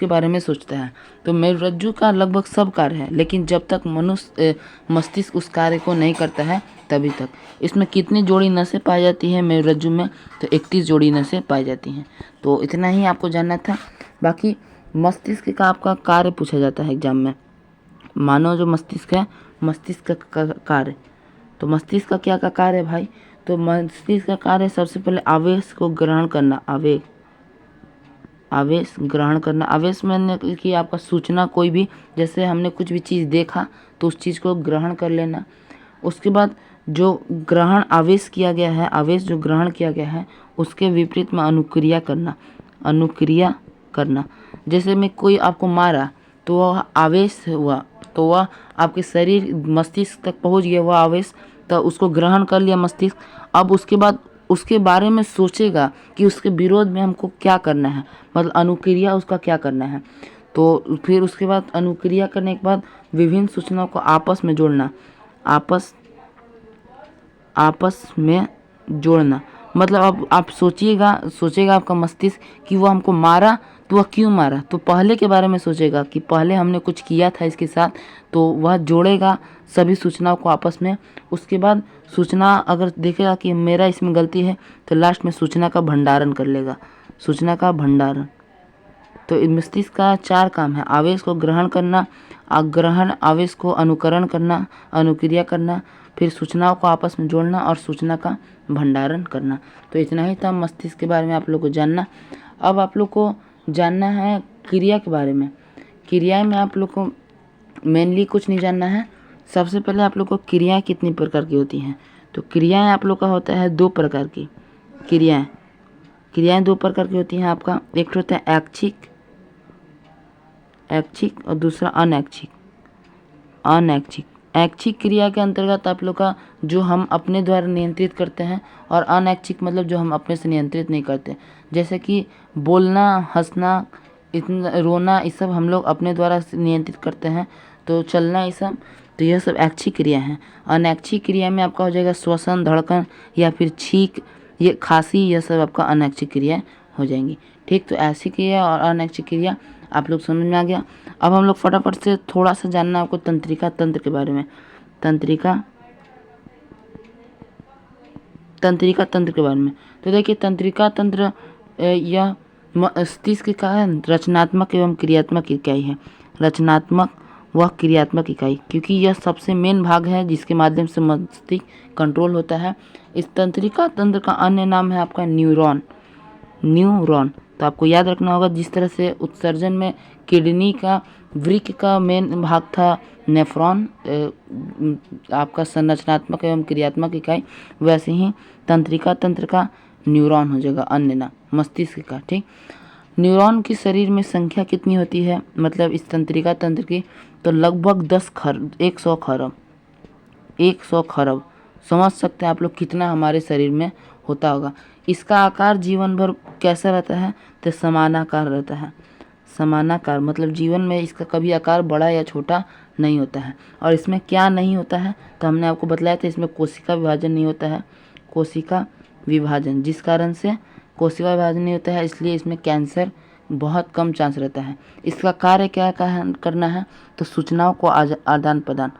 बारे में सोचता है। तो मेरुरज्जु का लगभग सब कार्य है, लेकिन जब तक मनुष्य मस्तिष्क उस कार्य को नहीं करता है तभी तक। इसमें कितनी जोड़ी नसें पाई जाती हैं मेरुरज्जु में? तो 31 जोड़ी नसें पाई जाती हैं। तो इतना ही आपको जानना था। बाकी मस्तिष्क का आपका कार्य पूछा जाता है एग्जाम में। मानो जो मस्तिष्क है, मस्तिष्क का कार्य, तो मस्तिष्क का क्या का कार्य है भाई? तो मस्तिष्क का कार्य सबसे पहले आवेश को ग्रहण करना। आवेश ग्रहण करना। आवेश में कि आपका सूचना कोई भी, जैसे हमने कुछ भी चीज़ देखा तो उस चीज़ को ग्रहण कर लेना। उसके बाद जो ग्रहण आवेश किया गया है, आवेश जो ग्रहण किया गया है उसके विपरीत में अनुक्रिया करना। जैसे में कोई आपको मारा तो वह आवेश हुआ, तो वह आपके शरीर मस्तिष्क तक पहुंच गया वह आवेश, तो उसको ग्रहण कर लिया मस्तिष्क। अब उसके बाद उसके बारे में सोचेगा कि उसके विरोध में हमको क्या करना है, मतलब अनुक्रिया उसका क्या करना है। तो फिर उसके बाद अनुक्रिया करने के बाद विभिन्न सूचनाओं को आपस में जोड़ना। मतलब अब आप सोचेगा आपका मस्तिष्क कि वो हमको मारा तो वह क्यों मारा, तो पहले के बारे में सोचेगा कि पहले हमने कुछ किया था इसके साथ, तो वह जोड़ेगा सभी सूचनाओं को आपस में। उसके बाद सूचना अगर देखेगा कि मेरा इसमें गलती है तो लास्ट में सूचना का भंडारण कर लेगा, सूचना का भंडारण। तो मस्तिष्क का 4 काम है: आवेश को ग्रहण करना, आग्रहण आवेश को अनुकरण करना, अनुक्रिया करना, फिर सूचनाओं को आपस में जोड़ना और सूचना का भंडारण करना। तो इतना ही था मस्तिष्क के बारे में आप लोग को जानना। अब आप लोग को जानना है क्रिया के बारे में। क्रिया में आप लोग को मेनली कुछ नहीं जानना है। सबसे पहले आप लोग को क्रियाएं कितनी प्रकार की होती हैं? तो क्रियाएं आप लोग का होता है 2 प्रकार की। क्रियाएं 2 प्रकार की होती हैं आपका। एक होता है ऐच्छिक और दूसरा अनैच्छिक। ऐच्छिक क्रिया के अंतर्गत आप लोग का जो हम अपने द्वारा नियंत्रित करते हैं, और अनैच्छिक मतलब जो हम अपने से नियंत्रित नहीं करते। जैसे कि बोलना, हंसना, इतना रोना, ये सब हम लोग अपने द्वारा नियंत्रित करते हैं। तो चलना, ये सब, तो यह सब ऐच्छिक क्रिया हैं। अनैच्छिक क्रिया में आपका हो जाएगा श्वसन, धड़कन या फिर छींक, ये खांसी, यह सब आपका अनैच्छिक क्रिया हो जाएंगी। ठीक, तो ऐच्छिक क्रिया और अनैच्छिक क्रिया आप लोग समझ में आ गया। अब हम लोग फटाफट से थोड़ा सा जानना आपको तंत्रिका तंत्र के बारे में। तंत्रिका तंत्र के बारे में। तो देखिए, तंत्रिका तंत्र यह मस्तिष्क का रचनात्मक एवं क्रियात्मक इकाई है। रचनात्मक व क्रियात्मक इकाई, क्योंकि यह सबसे मेन भाग है जिसके माध्यम से मस्तिष्क कंट्रोल होता है। इस तंत्रिका तंत्र का अन्य नाम है आपका न्यूरॉन। तो आपको याद रखना होगा, जिस तरह से उत्सर्जन में किडनी का, वृक्क का मेन भाग था नेफ्रॉन, आपका संरचनात्मक एवं क्रियात्मक इकाई, वैसे ही तंत्रिका तंत्र का न्यूरॉन हो जाएगा अन्य नाम मस्तिष्क का। ठीक, न्यूरॉन की शरीर में संख्या कितनी होती है, मतलब इस तंत्रिका तंत्र की? तो लगभग 100 खरब। समझ सकते हैं आप लोग कितना हमारे शरीर में होता होगा। इसका आकार जीवन भर कैसा रहता है? तो समानाकार रहता है। समानाकार मतलब जीवन में इसका कभी आकार बड़ा या छोटा नहीं होता है। और इसमें क्या नहीं होता है? तो हमने आपको बतलाया था, इसमें कोशिका विभाजन नहीं होता है। कोशिका विभाजन, जिस कारण से कोशिका विभाजन नहीं होता है, इसलिए इसमें कैंसर बहुत कम चांस रहता है। इसका कार्य क्या करना है? तो सूचनाओं को आदान प्रदान,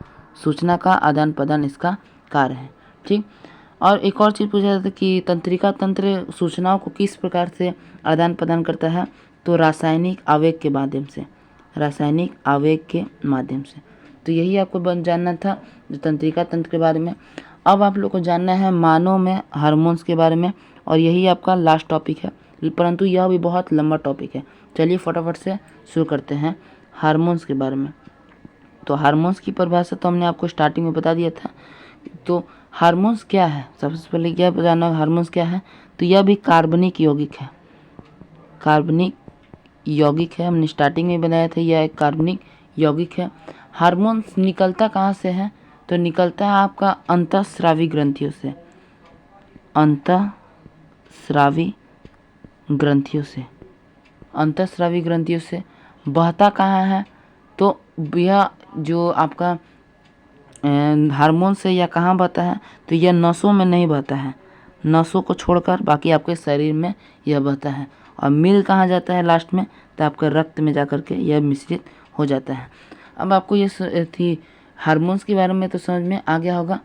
सूचना का आदान प्रदान इसका कार्य है। ठीक, और एक और चीज़ पूछा जाता है कि तंत्रिका तंत्र सूचनाओं को किस प्रकार से आदान प्रदान करता है? तो रासायनिक आवेग के माध्यम से। तो यही आपको जानना था तंत्रिका तंत्र के बारे में। अब आप लोग को जानना है मानव में हार्मोन्स के बारे में, और यही आपका लास्ट टॉपिक है, परंतु यह भी बहुत लंबा टॉपिक है। चलिए फटाफट से शुरू करते हैं हार्मोन्स के बारे में। तो हार्मोन्स की परिभाषा तो हमने आपको स्टार्टिंग में बता दिया था। तो हार्मोन्स क्या है? सबसे पहले क्या बताना, हार्मोन्स क्या है? तो यह भी कार्बनिक यौगिक है। हमने स्टार्टिंग में बताया था, यह एक कार्बनिक यौगिक है। हार्मोन्स निकलता कहाँ से है? तो निकलता है आपका अंतःस्रावी ग्रंथियों से। बहता कहाँ है? तो यह जो आपका हार्मोन से यह कहाँ बहता है, तो यह नसों में नहीं बहता है, नसों को छोड़कर बाकी आपके शरीर में यह बहता है। और मिल कहाँ जाता है लास्ट में, तो आपके रक्त में जाकर के यह मिश्रित हो जाता है। अब आपको ये थी हार्मोन्स के बारे में तो समझ में आ गया होगा।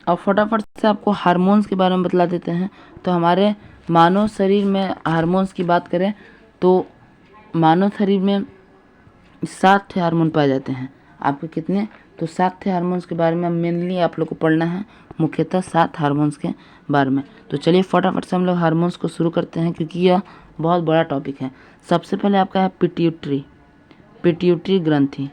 अब फटाफट से आपको हार्मोन्स के बारे में बतला देते हैं। तो हमारे मानव शरीर में हार्मोन्स की बात करें तो मानव शरीर में 7 थे हार्मोन पाए जाते हैं। आपके कितने, तो 7 थे हार्मोन्स के बारे में मेनली आप लोग को पढ़ना है, मुख्यतः 7 हार्मोन्स के बारे में। तो चलिए फटाफट से हम लोग हार्मोन्स को शुरू करते हैं, क्योंकि यह बहुत बड़ा टॉपिक है। सबसे पहले आपका है पिट्यूटरी ग्रंथि।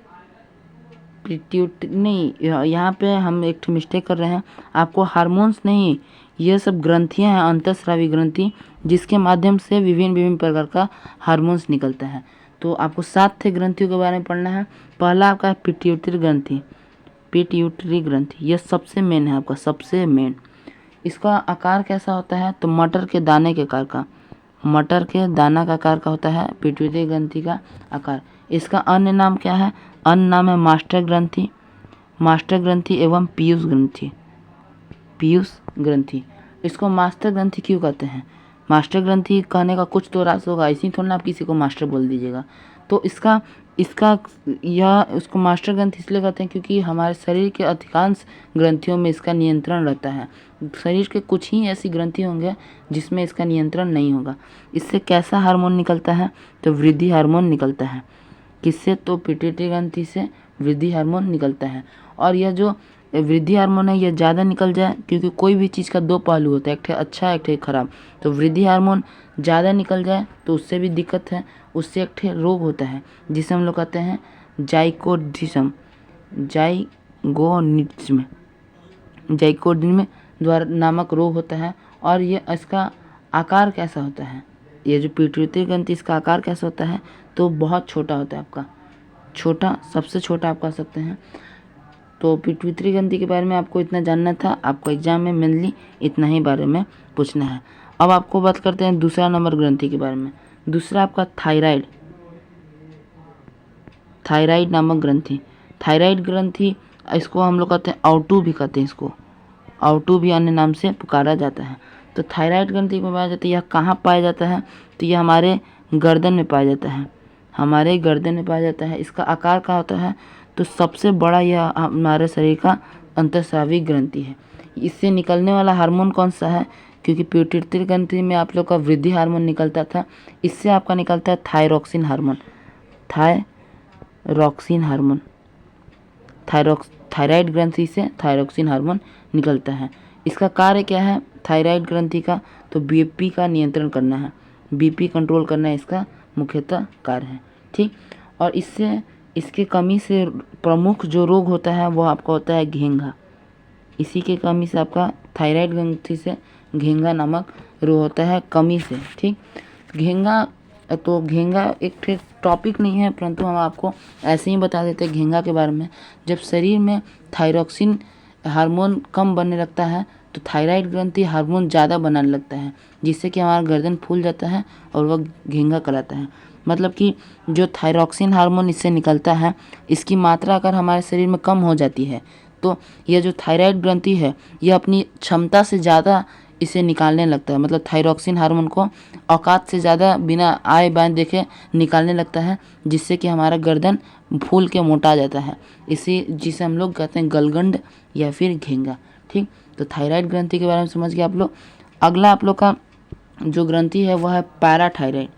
नहीं, यहाँ पे हम एक मिस्टेक कर रहे हैं। आपको हार्मोन्स नहीं, ये सब ग्रंथियाँ हैं, अंतःस्रावी ग्रंथि, जिसके माध्यम से विभिन्न प्रकार का हार्मोन्स निकलता है। तो आपको 7 थे ग्रंथियों के बारे में पढ़ना है। पहला आपका है पिट्यूटरी ग्रंथि, यह सबसे मेन है आपका, सबसे मेन। इसका आकार कैसा होता है, तो मटर के दाने के आकार का, मटर के दाना का आकार का होता है पिट्यूटरी ग्रंथि का आकार। इसका अन्य नाम क्या है, अन्य नाम है मास्टर ग्रंथि एवं पीयूष ग्रंथि। इसको मास्टर ग्रंथि क्यों कहते हैं, मास्टर ग्रंथि कहने का कुछ तो राज होगा, ऐसे ही थोड़ा ना आप किसी को मास्टर बोल दीजिएगा। तो इसको मास्टर ग्रंथि इसलिए कहते हैं क्योंकि हमारे शरीर के अधिकांश ग्रंथियों में इसका नियंत्रण रहता है। शरीर के कुछ ही ऐसी ग्रंथि होंगे जिसमें इसका नियंत्रण नहीं होगा। इससे कैसा हार्मोन निकलता है, तो वृद्धि हार्मोन निकलता है। किससे, तो पिट्यूटरी ग्रंथि से वृद्धि हार्मोन निकलता है। और यह जो वृद्धि हार्मोन है यह ज़्यादा निकल जाए, क्योंकि कोई भी चीज़ का 2 पहलू होता है, एक ठे अच्छा एक ठे खराब। तो वृद्धि हार्मोन ज़्यादा निकल जाए तो उससे भी दिक्कत है, उससे एक ठे रोग होता है जिसे हम लोग कहते हैं जाइकोडिज्म द्वारा नामक रोग होता है। और ये इसका आकार कैसा होता है, ये जो पिट्यूटरी ग्रंथि इसका आकार कैसा होता है, तो बहुत छोटा होता है आपका, छोटा, सबसे छोटा आप कह सकते हैं। तो पिट्यूटरी ग्रंथि के बारे में आपको इतना जानना था, आपको एग्जाम में मेनली इतना ही बारे में पूछना है। अब आपको बात करते हैं दूसरा नंबर ग्रंथि के बारे में। दूसरा आपका थायराइड नामक ग्रंथि। थायराइड ग्रंथि इसको हम लोग कहते हैं आउटू भी कहते हैं, इसको आउटू भी अन्य नाम से पुकारा जाता है। तो थायराइड ग्रंथि में पाया जाता है, यह कहाँ पाया जाता है, तो यह हमारे गर्दन में पाया जाता है, हमारे गर्दन में पाया जाता है। इसका आकार क्या होता है, तो सबसे बड़ा यह हमारे शरीर का अंतःस्रावी ग्रंथि है। इससे निकलने वाला हार्मोन कौन सा है, क्योंकि पिट्यूटरी ग्रंथि में आप लोग का वृद्धि हार्मोन निकलता था, इससे आपका निकलता है थायरॉक्सिन हार्मोन। थायराइड ग्रंथि से थायरॉक्सिन हार्मोन निकलता है। इसका कार्य क्या है थायराइड ग्रंथि का, तो बीपी का नियंत्रण करना है, बीपी कंट्रोल करना इसका मुख्यतः कार्य है। ठीक, और इसके कमी से प्रमुख जो रोग होता है वो आपका होता है घेंघा। इसी के कमी से आपका थायराइड ग्रंथि से घेंघा नामक रोग होता है, कमी से। ठीक, घेंघा एक टॉपिक नहीं है, परंतु हम आपको ऐसे ही बता देते हैं घेंघा के बारे में। जब शरीर में थायरॉक्सिन हार्मोन कम बनने लगता है तो थायराइड ग्रंथि हार्मोन ज़्यादा बनाने लगता है, जिससे कि हमारा गर्दन फूल जाता है और वह घेंघा कराता है। मतलब कि जो थायरॉक्सिन हार्मोन इससे निकलता है, इसकी मात्रा अगर हमारे शरीर में कम हो जाती है तो यह जो थायराइड ग्रंथि है यह अपनी क्षमता से ज़्यादा इसे निकालने लगता है। मतलब थायरॉक्सिन हार्मोन को औकात से ज़्यादा बिना आए बाएं देखे निकालने लगता है, जिससे कि हमारा गर्दन फूल के मोटा जाता है, जिसे हम लोग कहते हैं गलगंड या फिर घेंघा। ठीक, तो थायराइड ग्रंथि के बारे में समझ गए आप लोग। अगला आप लोग का जो ग्रंथि है वह है पैराथायराइड।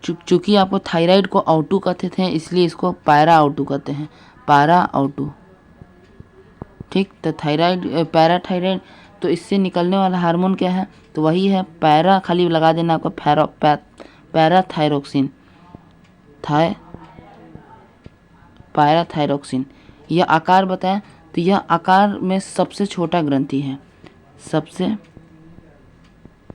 चूँकि आपको थायराइड को आउटू कहते थे, इसलिए इसको पैरा आउटू कहते हैं, पैरा आउटू। ठीक, तो पैराथायराइड, तो इससे निकलने वाला हार्मोन क्या है, तो वही है पैरा, खाली लगा देना आपको पैराथायरॉक्सिन। यह आकार बताएं तो यह आकार में सबसे छोटा ग्रंथि है, सबसे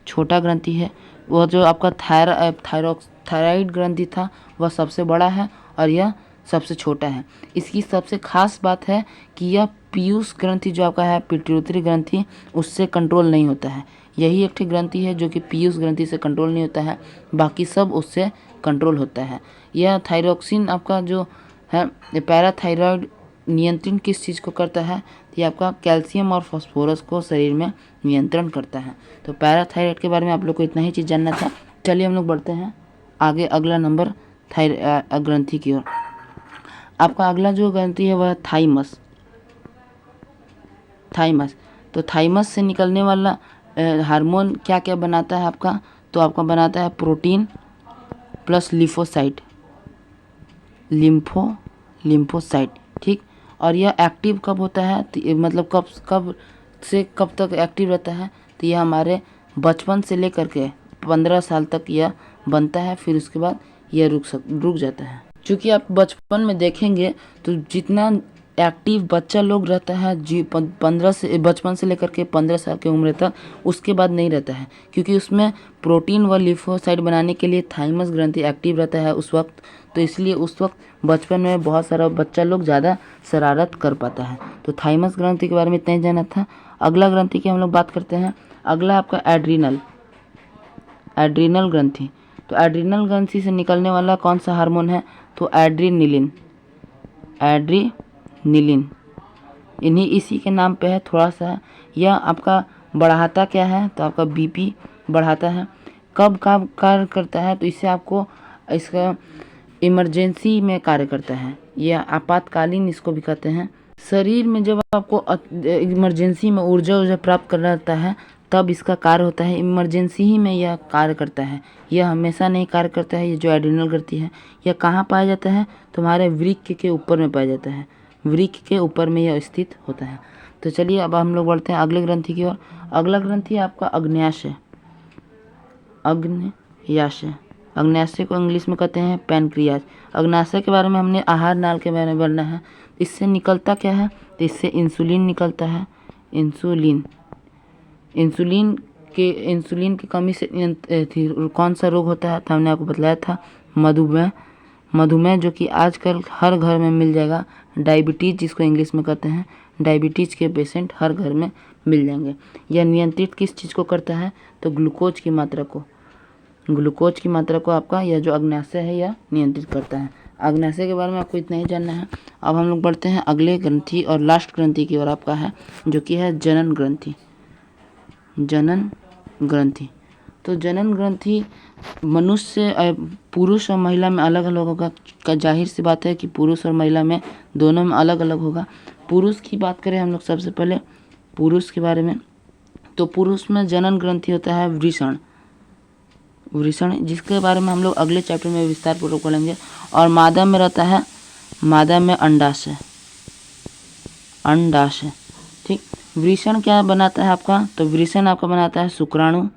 छोटा ग्रंथि है। वह जो आपका थायराइड ग्रंथि था वह सबसे बड़ा है और यह सबसे छोटा है। इसकी सबसे खास बात है कि यह पीयूष ग्रंथि जो आपका है पिट्यूटरी ग्रंथि, उससे कंट्रोल नहीं होता है। यही एक ग्रंथि है जो कि पीयूष ग्रंथि से कंट्रोल नहीं होता है, बाकी सब उससे कंट्रोल होता है। यह थायरॉक्सिन आपका जो है ये पैराथायरॉयड नियंत्रण किस चीज़ को करता है, ये आपका कैल्शियम और फास्फोरस को शरीर में नियंत्रण करता है। तो पैराथायरॉयड के बारे में आप लोग को इतना ही चीज़ जानना था। चलिए हम लोग बढ़ते हैं आगे अगला नंबर ग्रंथि की ओर। आपका अगला जो ग्रंथि है वह थाइमस। तो थाइमस से निकलने वाला हार्मोन क्या क्या बनाता है आपका, तो आपका बनाता है प्रोटीन प्लस लिम्फोसाइट, लिम्फोसाइट, ठीक। और यह एक्टिव कब होता है, मतलब कब से कब तक एक्टिव रहता है, तो यह हमारे बचपन से लेकर के 15 साल तक यह बनता है, फिर उसके बाद यह रुक जाता है। क्योंकि आप बचपन में देखेंगे तो जितना एक्टिव बच्चा लोग रहता है जी 15 से बचपन से लेकर के 15 साल की उम्र तक, उसके बाद नहीं रहता है, क्योंकि उसमें प्रोटीन व लिम्फोसाइट बनाने के लिए थाइमस ग्रंथि एक्टिव रहता है उस वक्त। तो इसलिए उस वक्त बचपन में बहुत सारा बच्चा लोग ज़्यादा शरारत कर पाता है। तो थाइमस ग्रंथि के बारे में इतना ही जाना था। अगला ग्रंथि की हम लोग बात करते हैं। अगला आपका एड्रीनल ग्रंथि। तो एड्रीनल ग्रंथि से निकलने वाला कौन सा हार्मोन है, तो एड्रीनिलिन। इसी के नाम पे है थोड़ा सा। यह आपका बढ़ाता क्या है, तो आपका बीपी बढ़ाता है। कब कार्य करता है, तो इससे आपको इसका इमरजेंसी में कार्य करता है, यह आपातकालीन इसको भी कहते हैं। शरीर में जब आपको इमरजेंसी में ऊर्जा प्राप्त करना रहता है तब इसका कार्य होता है, इमरजेंसी ही में यह कार्य करता है, यह हमेशा नहीं कार्य करता है। ये जो एड्रिनल ग्रंथि है यह कहाँ पाया जाता है, तुम्हारे वृक्क के ऊपर में पाया जाता है, वृक्क के ऊपर में यह स्थित होता है। तो चलिए अब हम लोग बढ़ते हैं अगले ग्रंथि की ओर। अगला ग्रंथि आपका अग्न्याशय। अग्न्याशय को इंग्लिश में कहते हैं पैनक्रियाज। अग्न्याशय के बारे में हमने आहार नाल के बारे में पढ़ना है। इससे निकलता क्या है, तो इससे इंसुलिन निकलता है। इंसुलिन की कमी से कौन सा रोग होता है, तो हमने आपको बताया था मधुमेह, जो कि आजकल हर घर में मिल जाएगा। डायबिटीज़ जिसको इंग्लिश में कहते हैं, डायबिटीज़ के पेशेंट हर घर में मिल जाएंगे। यह नियंत्रित किस चीज़ को करता है, तो ग्लूकोज की मात्रा को आपका यह जो अग्न्याशय है यह नियंत्रित करता है। अग्न्याशय के बारे में आपको इतना ही जानना है। अब हम लोग बढ़ते हैं अगले ग्रंथि और लास्ट ग्रंथि की ओर आपका है, जो कि है जनन ग्रंथि। तो जनन ग्रंथि मनुष्य पुरुष और महिला में अलग अलग होगा। जाहिर सी बात है कि पुरुष और महिला में दोनों में अलग अलग होगा। पुरुष की बात करें हम लोग सबसे पहले पुरुष के बारे में, तो पुरुष में जनन ग्रंथि होता है वृषण, जिसके बारे में हम लोग अगले चैप्टर में विस्तार पूर्वक पढ़ेंगे। और मादा में रहता है, मादा में अंडाशय, ठीक। वृषण क्या बनाता है आपका, तो वृषण आपका बनाता है शुक्राणु,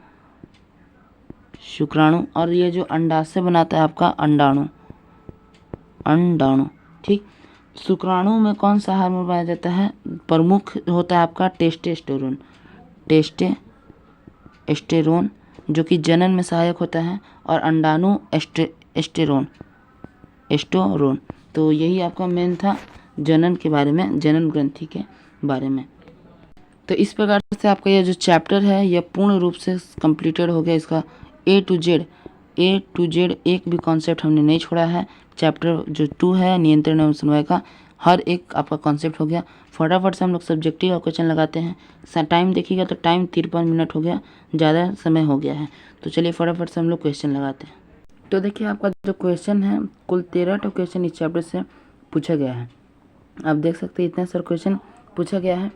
और ये जो अंडाशय बनाता है आपका अंडाणु, ठीक। शुक्राणु में कौन सा हार्मोन पाया जाता है, प्रमुख होता है आपका टेस्टोस्टेरोन, जो कि जनन में सहायक होता है, और अंडाणु एस्टेरोन। तो यही आपका मेन था जनन के बारे में, जनन ग्रंथि के बारे में। तो इस प्रकार से आपका यह जो चैप्टर है यह पूर्ण रूप से कंप्लीटेड हो गया। इसका ए टू जेड एक भी कॉन्सेप्ट हमने नहीं छोड़ा है। चैप्टर जो 2 है नियंत्रण एवं सुनवाई का, हर एक आपका कॉन्सेप्ट हो गया। फटाफट से हम लोग सब्जेक्टिव क्वेश्चन लगाते हैं। टाइम देखिएगा तो टाइम 53 मिनट हो गया, ज़्यादा समय हो गया है। तो चलिए फटाफट से हम लोग क्वेश्चन लगाते हैं। तो देखिए आपका जो क्वेश्चन है कुल 13 क्वेश्चन इस चैप्टर से पूछा गया है। आप देख सकते हैं इतने सारे क्वेश्चन पूछा गया है।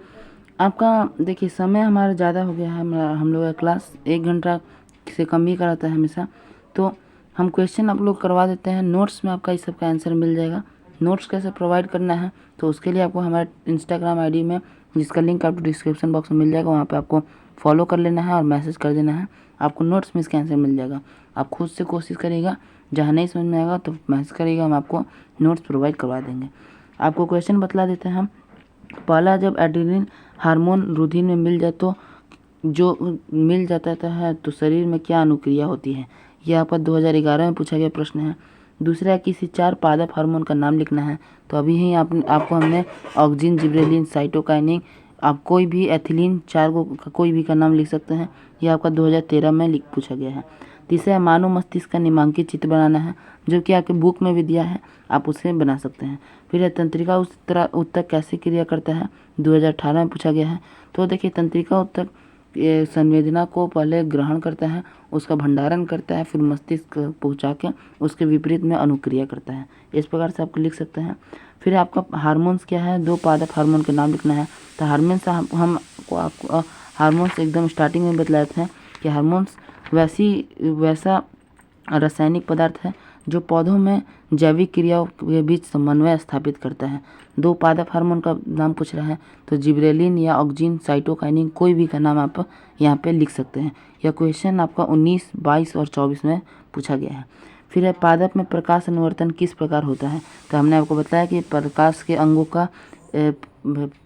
आपका देखिए समय हमारा ज़्यादा हो गया है, हम लोग का क्लास 1 घंटा से कम ही कराता है हमेशा, तो हम क्वेश्चन आप लोग करवा देते हैं। नोट्स में आपका इस सब का आंसर मिल जाएगा। नोट्स कैसे प्रोवाइड करना है, तो उसके लिए आपको हमारे इंस्टाग्राम आईडी में, जिसका लिंक आपको डिस्क्रिप्शन बॉक्स में मिल जाएगा, वहाँ पे आपको फॉलो कर लेना है और मैसेज कर देना है। आपको नोट्स में इसका आंसर मिल जाएगा। आप खुद से कोशिश करिएगा, जहाँ नहीं समझ में आएगा तो मैसेज करिएगा, हम आपको नोट्स प्रोवाइड करवा देंगे। आपको क्वेश्चन बतला देते हैं हम। पहला, जब एड्रेनलिन हार्मोन रुधिर में मिल जाए तो तो शरीर में क्या अनुक्रिया होती है, यह आपका 2011 में पूछा गया प्रश्न है। दूसरा, किसी 4 पादप हार्मोन का नाम लिखना है, तो अभी ही आपको हमने ऑक्सिन, जिबरेलिन, साइटोकाइनिन, आप कोई भी एथिलीन 4 को कोई भी का नाम लिख सकते हैं। यह आपका 2013 में पूछा गया है। तीसरा है मानव मस्तिष्क का नामांकित चित्र बनाना है, जो कि आपके बुक में भी दिया है, आप उसे बना सकते हैं। फिर है तंत्रिका उत्तक कैसे क्रिया करता है, 2018 में पूछा गया है। तो देखिए तंत्रिका उत्तक संवेदना को पहले ग्रहण करता है, उसका भंडारण करता है, फिर मस्तिष्क पहुंचा के उसके विपरीत में अनुक्रिया करता है। इस प्रकार से आपको लिख सकते हैं। फिर आपका हार्मोन्स क्या है, 2 पादप हार्मोन के नाम लिखना है। तो हार्मोन्स आपको हार्मोन्स एकदम स्टार्टिंग में बतलाए थे कि हार्मोन्स वैसा रासायनिक पदार्थ है जो पौधों में जैविक क्रियाओं के बीच समन्वय स्थापित करता है। 2 पादप हार्मोन का नाम पूछ रहा है, तो जिबरेलिन या ऑक्सिन, साइटोकाइनिन कोई भी का नाम आप यहाँ पे लिख सकते हैं। यह क्वेश्चन आपका 19, 22 और 24 में पूछा गया है। फिर है पादप में प्रकाश अनुवर्तन किस प्रकार होता है। तो हमने आपको बताया कि प्रकाश के अंगों का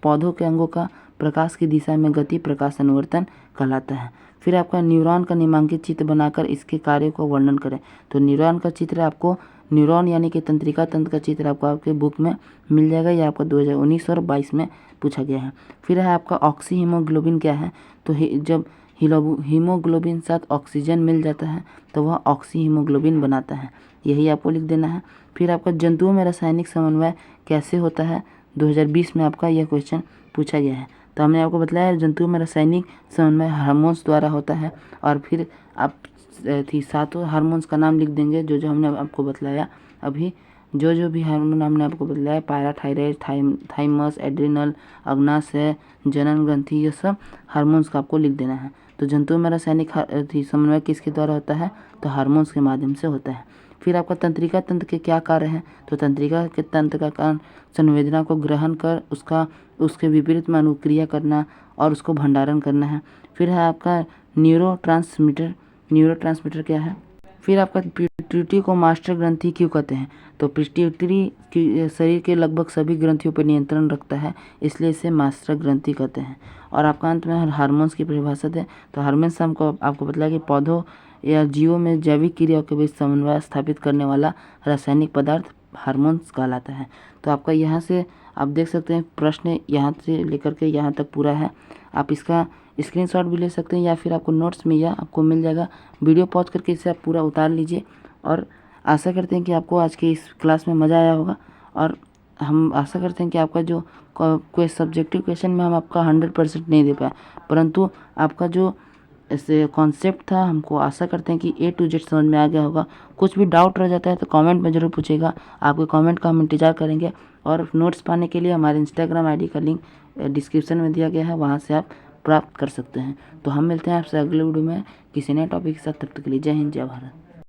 पौधों के अंगों का प्रकाश की दिशा में गति प्रकाश अनुवर्तन कहलाता है। फिर आपका न्यूरॉन का नामांकित चित्र बनाकर इसके कार्य को वर्णन करें। तो न्यूरॉन का चित्र आपको न्यूरॉन यानी कि तंत्रिका तंत्र का चित्र आपको आपके बुक में मिल जाएगा। यह आपका 2019 और 22 में पूछा गया है। फिर है आपका ऑक्सी हीमोग्लोबिन क्या है। तो जब हीमोग्लोबिन साथ ऑक्सीजन मिल जाता है तो वह ऑक्सी हीमोग्लोबिन बनाता है, यही आपको लिख देना है। फिर आपका जंतुओं में रासायनिक समन्वय कैसे होता है, 2020 में आपका यह क्वेश्चन पूछा गया है। तो हमने आपको बताया जंतुओं में रासायनिक समन्वय हार्मोन्स द्वारा होता है। और फिर आप 7 हार्मोन्स का नाम लिख देंगे जो हमने आपको बतलाया अभी। जो भी हार्मोन हमने आपको बतलाया, पैराथायराइड, थाइमस, एड्रिनल, अग्नाशय, जनन ग्रंथि, ये सब हार्मोन्स का आपको लिख देना है। तो जंतुओं में रासायनिक समन्वय किसके द्वारा होता है, तो हार्मोन्स के माध्यम से होता है। फिर आपका तंत्रिका तंत्र के क्या कार्य हैं। तो तंत्रिका के तंत्र का कार्य संवेदना को ग्रहण कर उसके विपरीत में अनुक्रिया करना और उसको भंडारण करना है। फिर है आपका न्यूरोट्रांसमीटर क्या है। फिर आपका पिट्यूटरी को मास्टर ग्रंथि क्यों कहते हैं। तो पिट्यूटरी शरीर के लगभग सभी ग्रंथियों पर नियंत्रण रखता है, इसलिए इसे मास्टर ग्रंथि कहते हैं। और आपका अंत में हार्मोन्स की परिभाषा है। तो हार्मोन्स हमको आपको बताया कि पौधों या जीवों में जैविक क्रियाओं के बीच समन्वय स्थापित करने वाला रासायनिक पदार्थ हार्मोन्स कहलाता है। तो आपका यहाँ से आप देख सकते हैं प्रश्न यहाँ से लेकर के यहाँ तक पूरा है। आप इसका स्क्रीनशॉट भी ले सकते हैं या फिर आपको नोट्स में यह आपको मिल जाएगा। वीडियो पॉज करके इसे आप पूरा उतार लीजिए। और आशा करते हैं कि आपको आज के इस क्लास में मज़ा आया होगा। और हम आशा करते हैं कि आपका जो कोई सब्जेक्टिव क्वेश्चन में हम आपका 100% नहीं दे पाए, परंतु आपका जो ऐसे कॉन्सेप्ट था, हमको आशा करते हैं कि A to Z समझ में आ गया होगा। कुछ भी डाउट रह जाता है तो कमेंट में ज़रूर पूछेगा, आपके कमेंट का हम इंतज़ार करेंगे। और नोट्स पाने के लिए हमारे इंस्टाग्राम ID का लिंक डिस्क्रिप्शन में दिया गया है, वहाँ से आप प्राप्त कर सकते हैं। तो हम मिलते हैं आपसे अगले वीडियो में किसी नए टॉपिक के साथ। तब तक के लिए जय हिंद, जय भारत।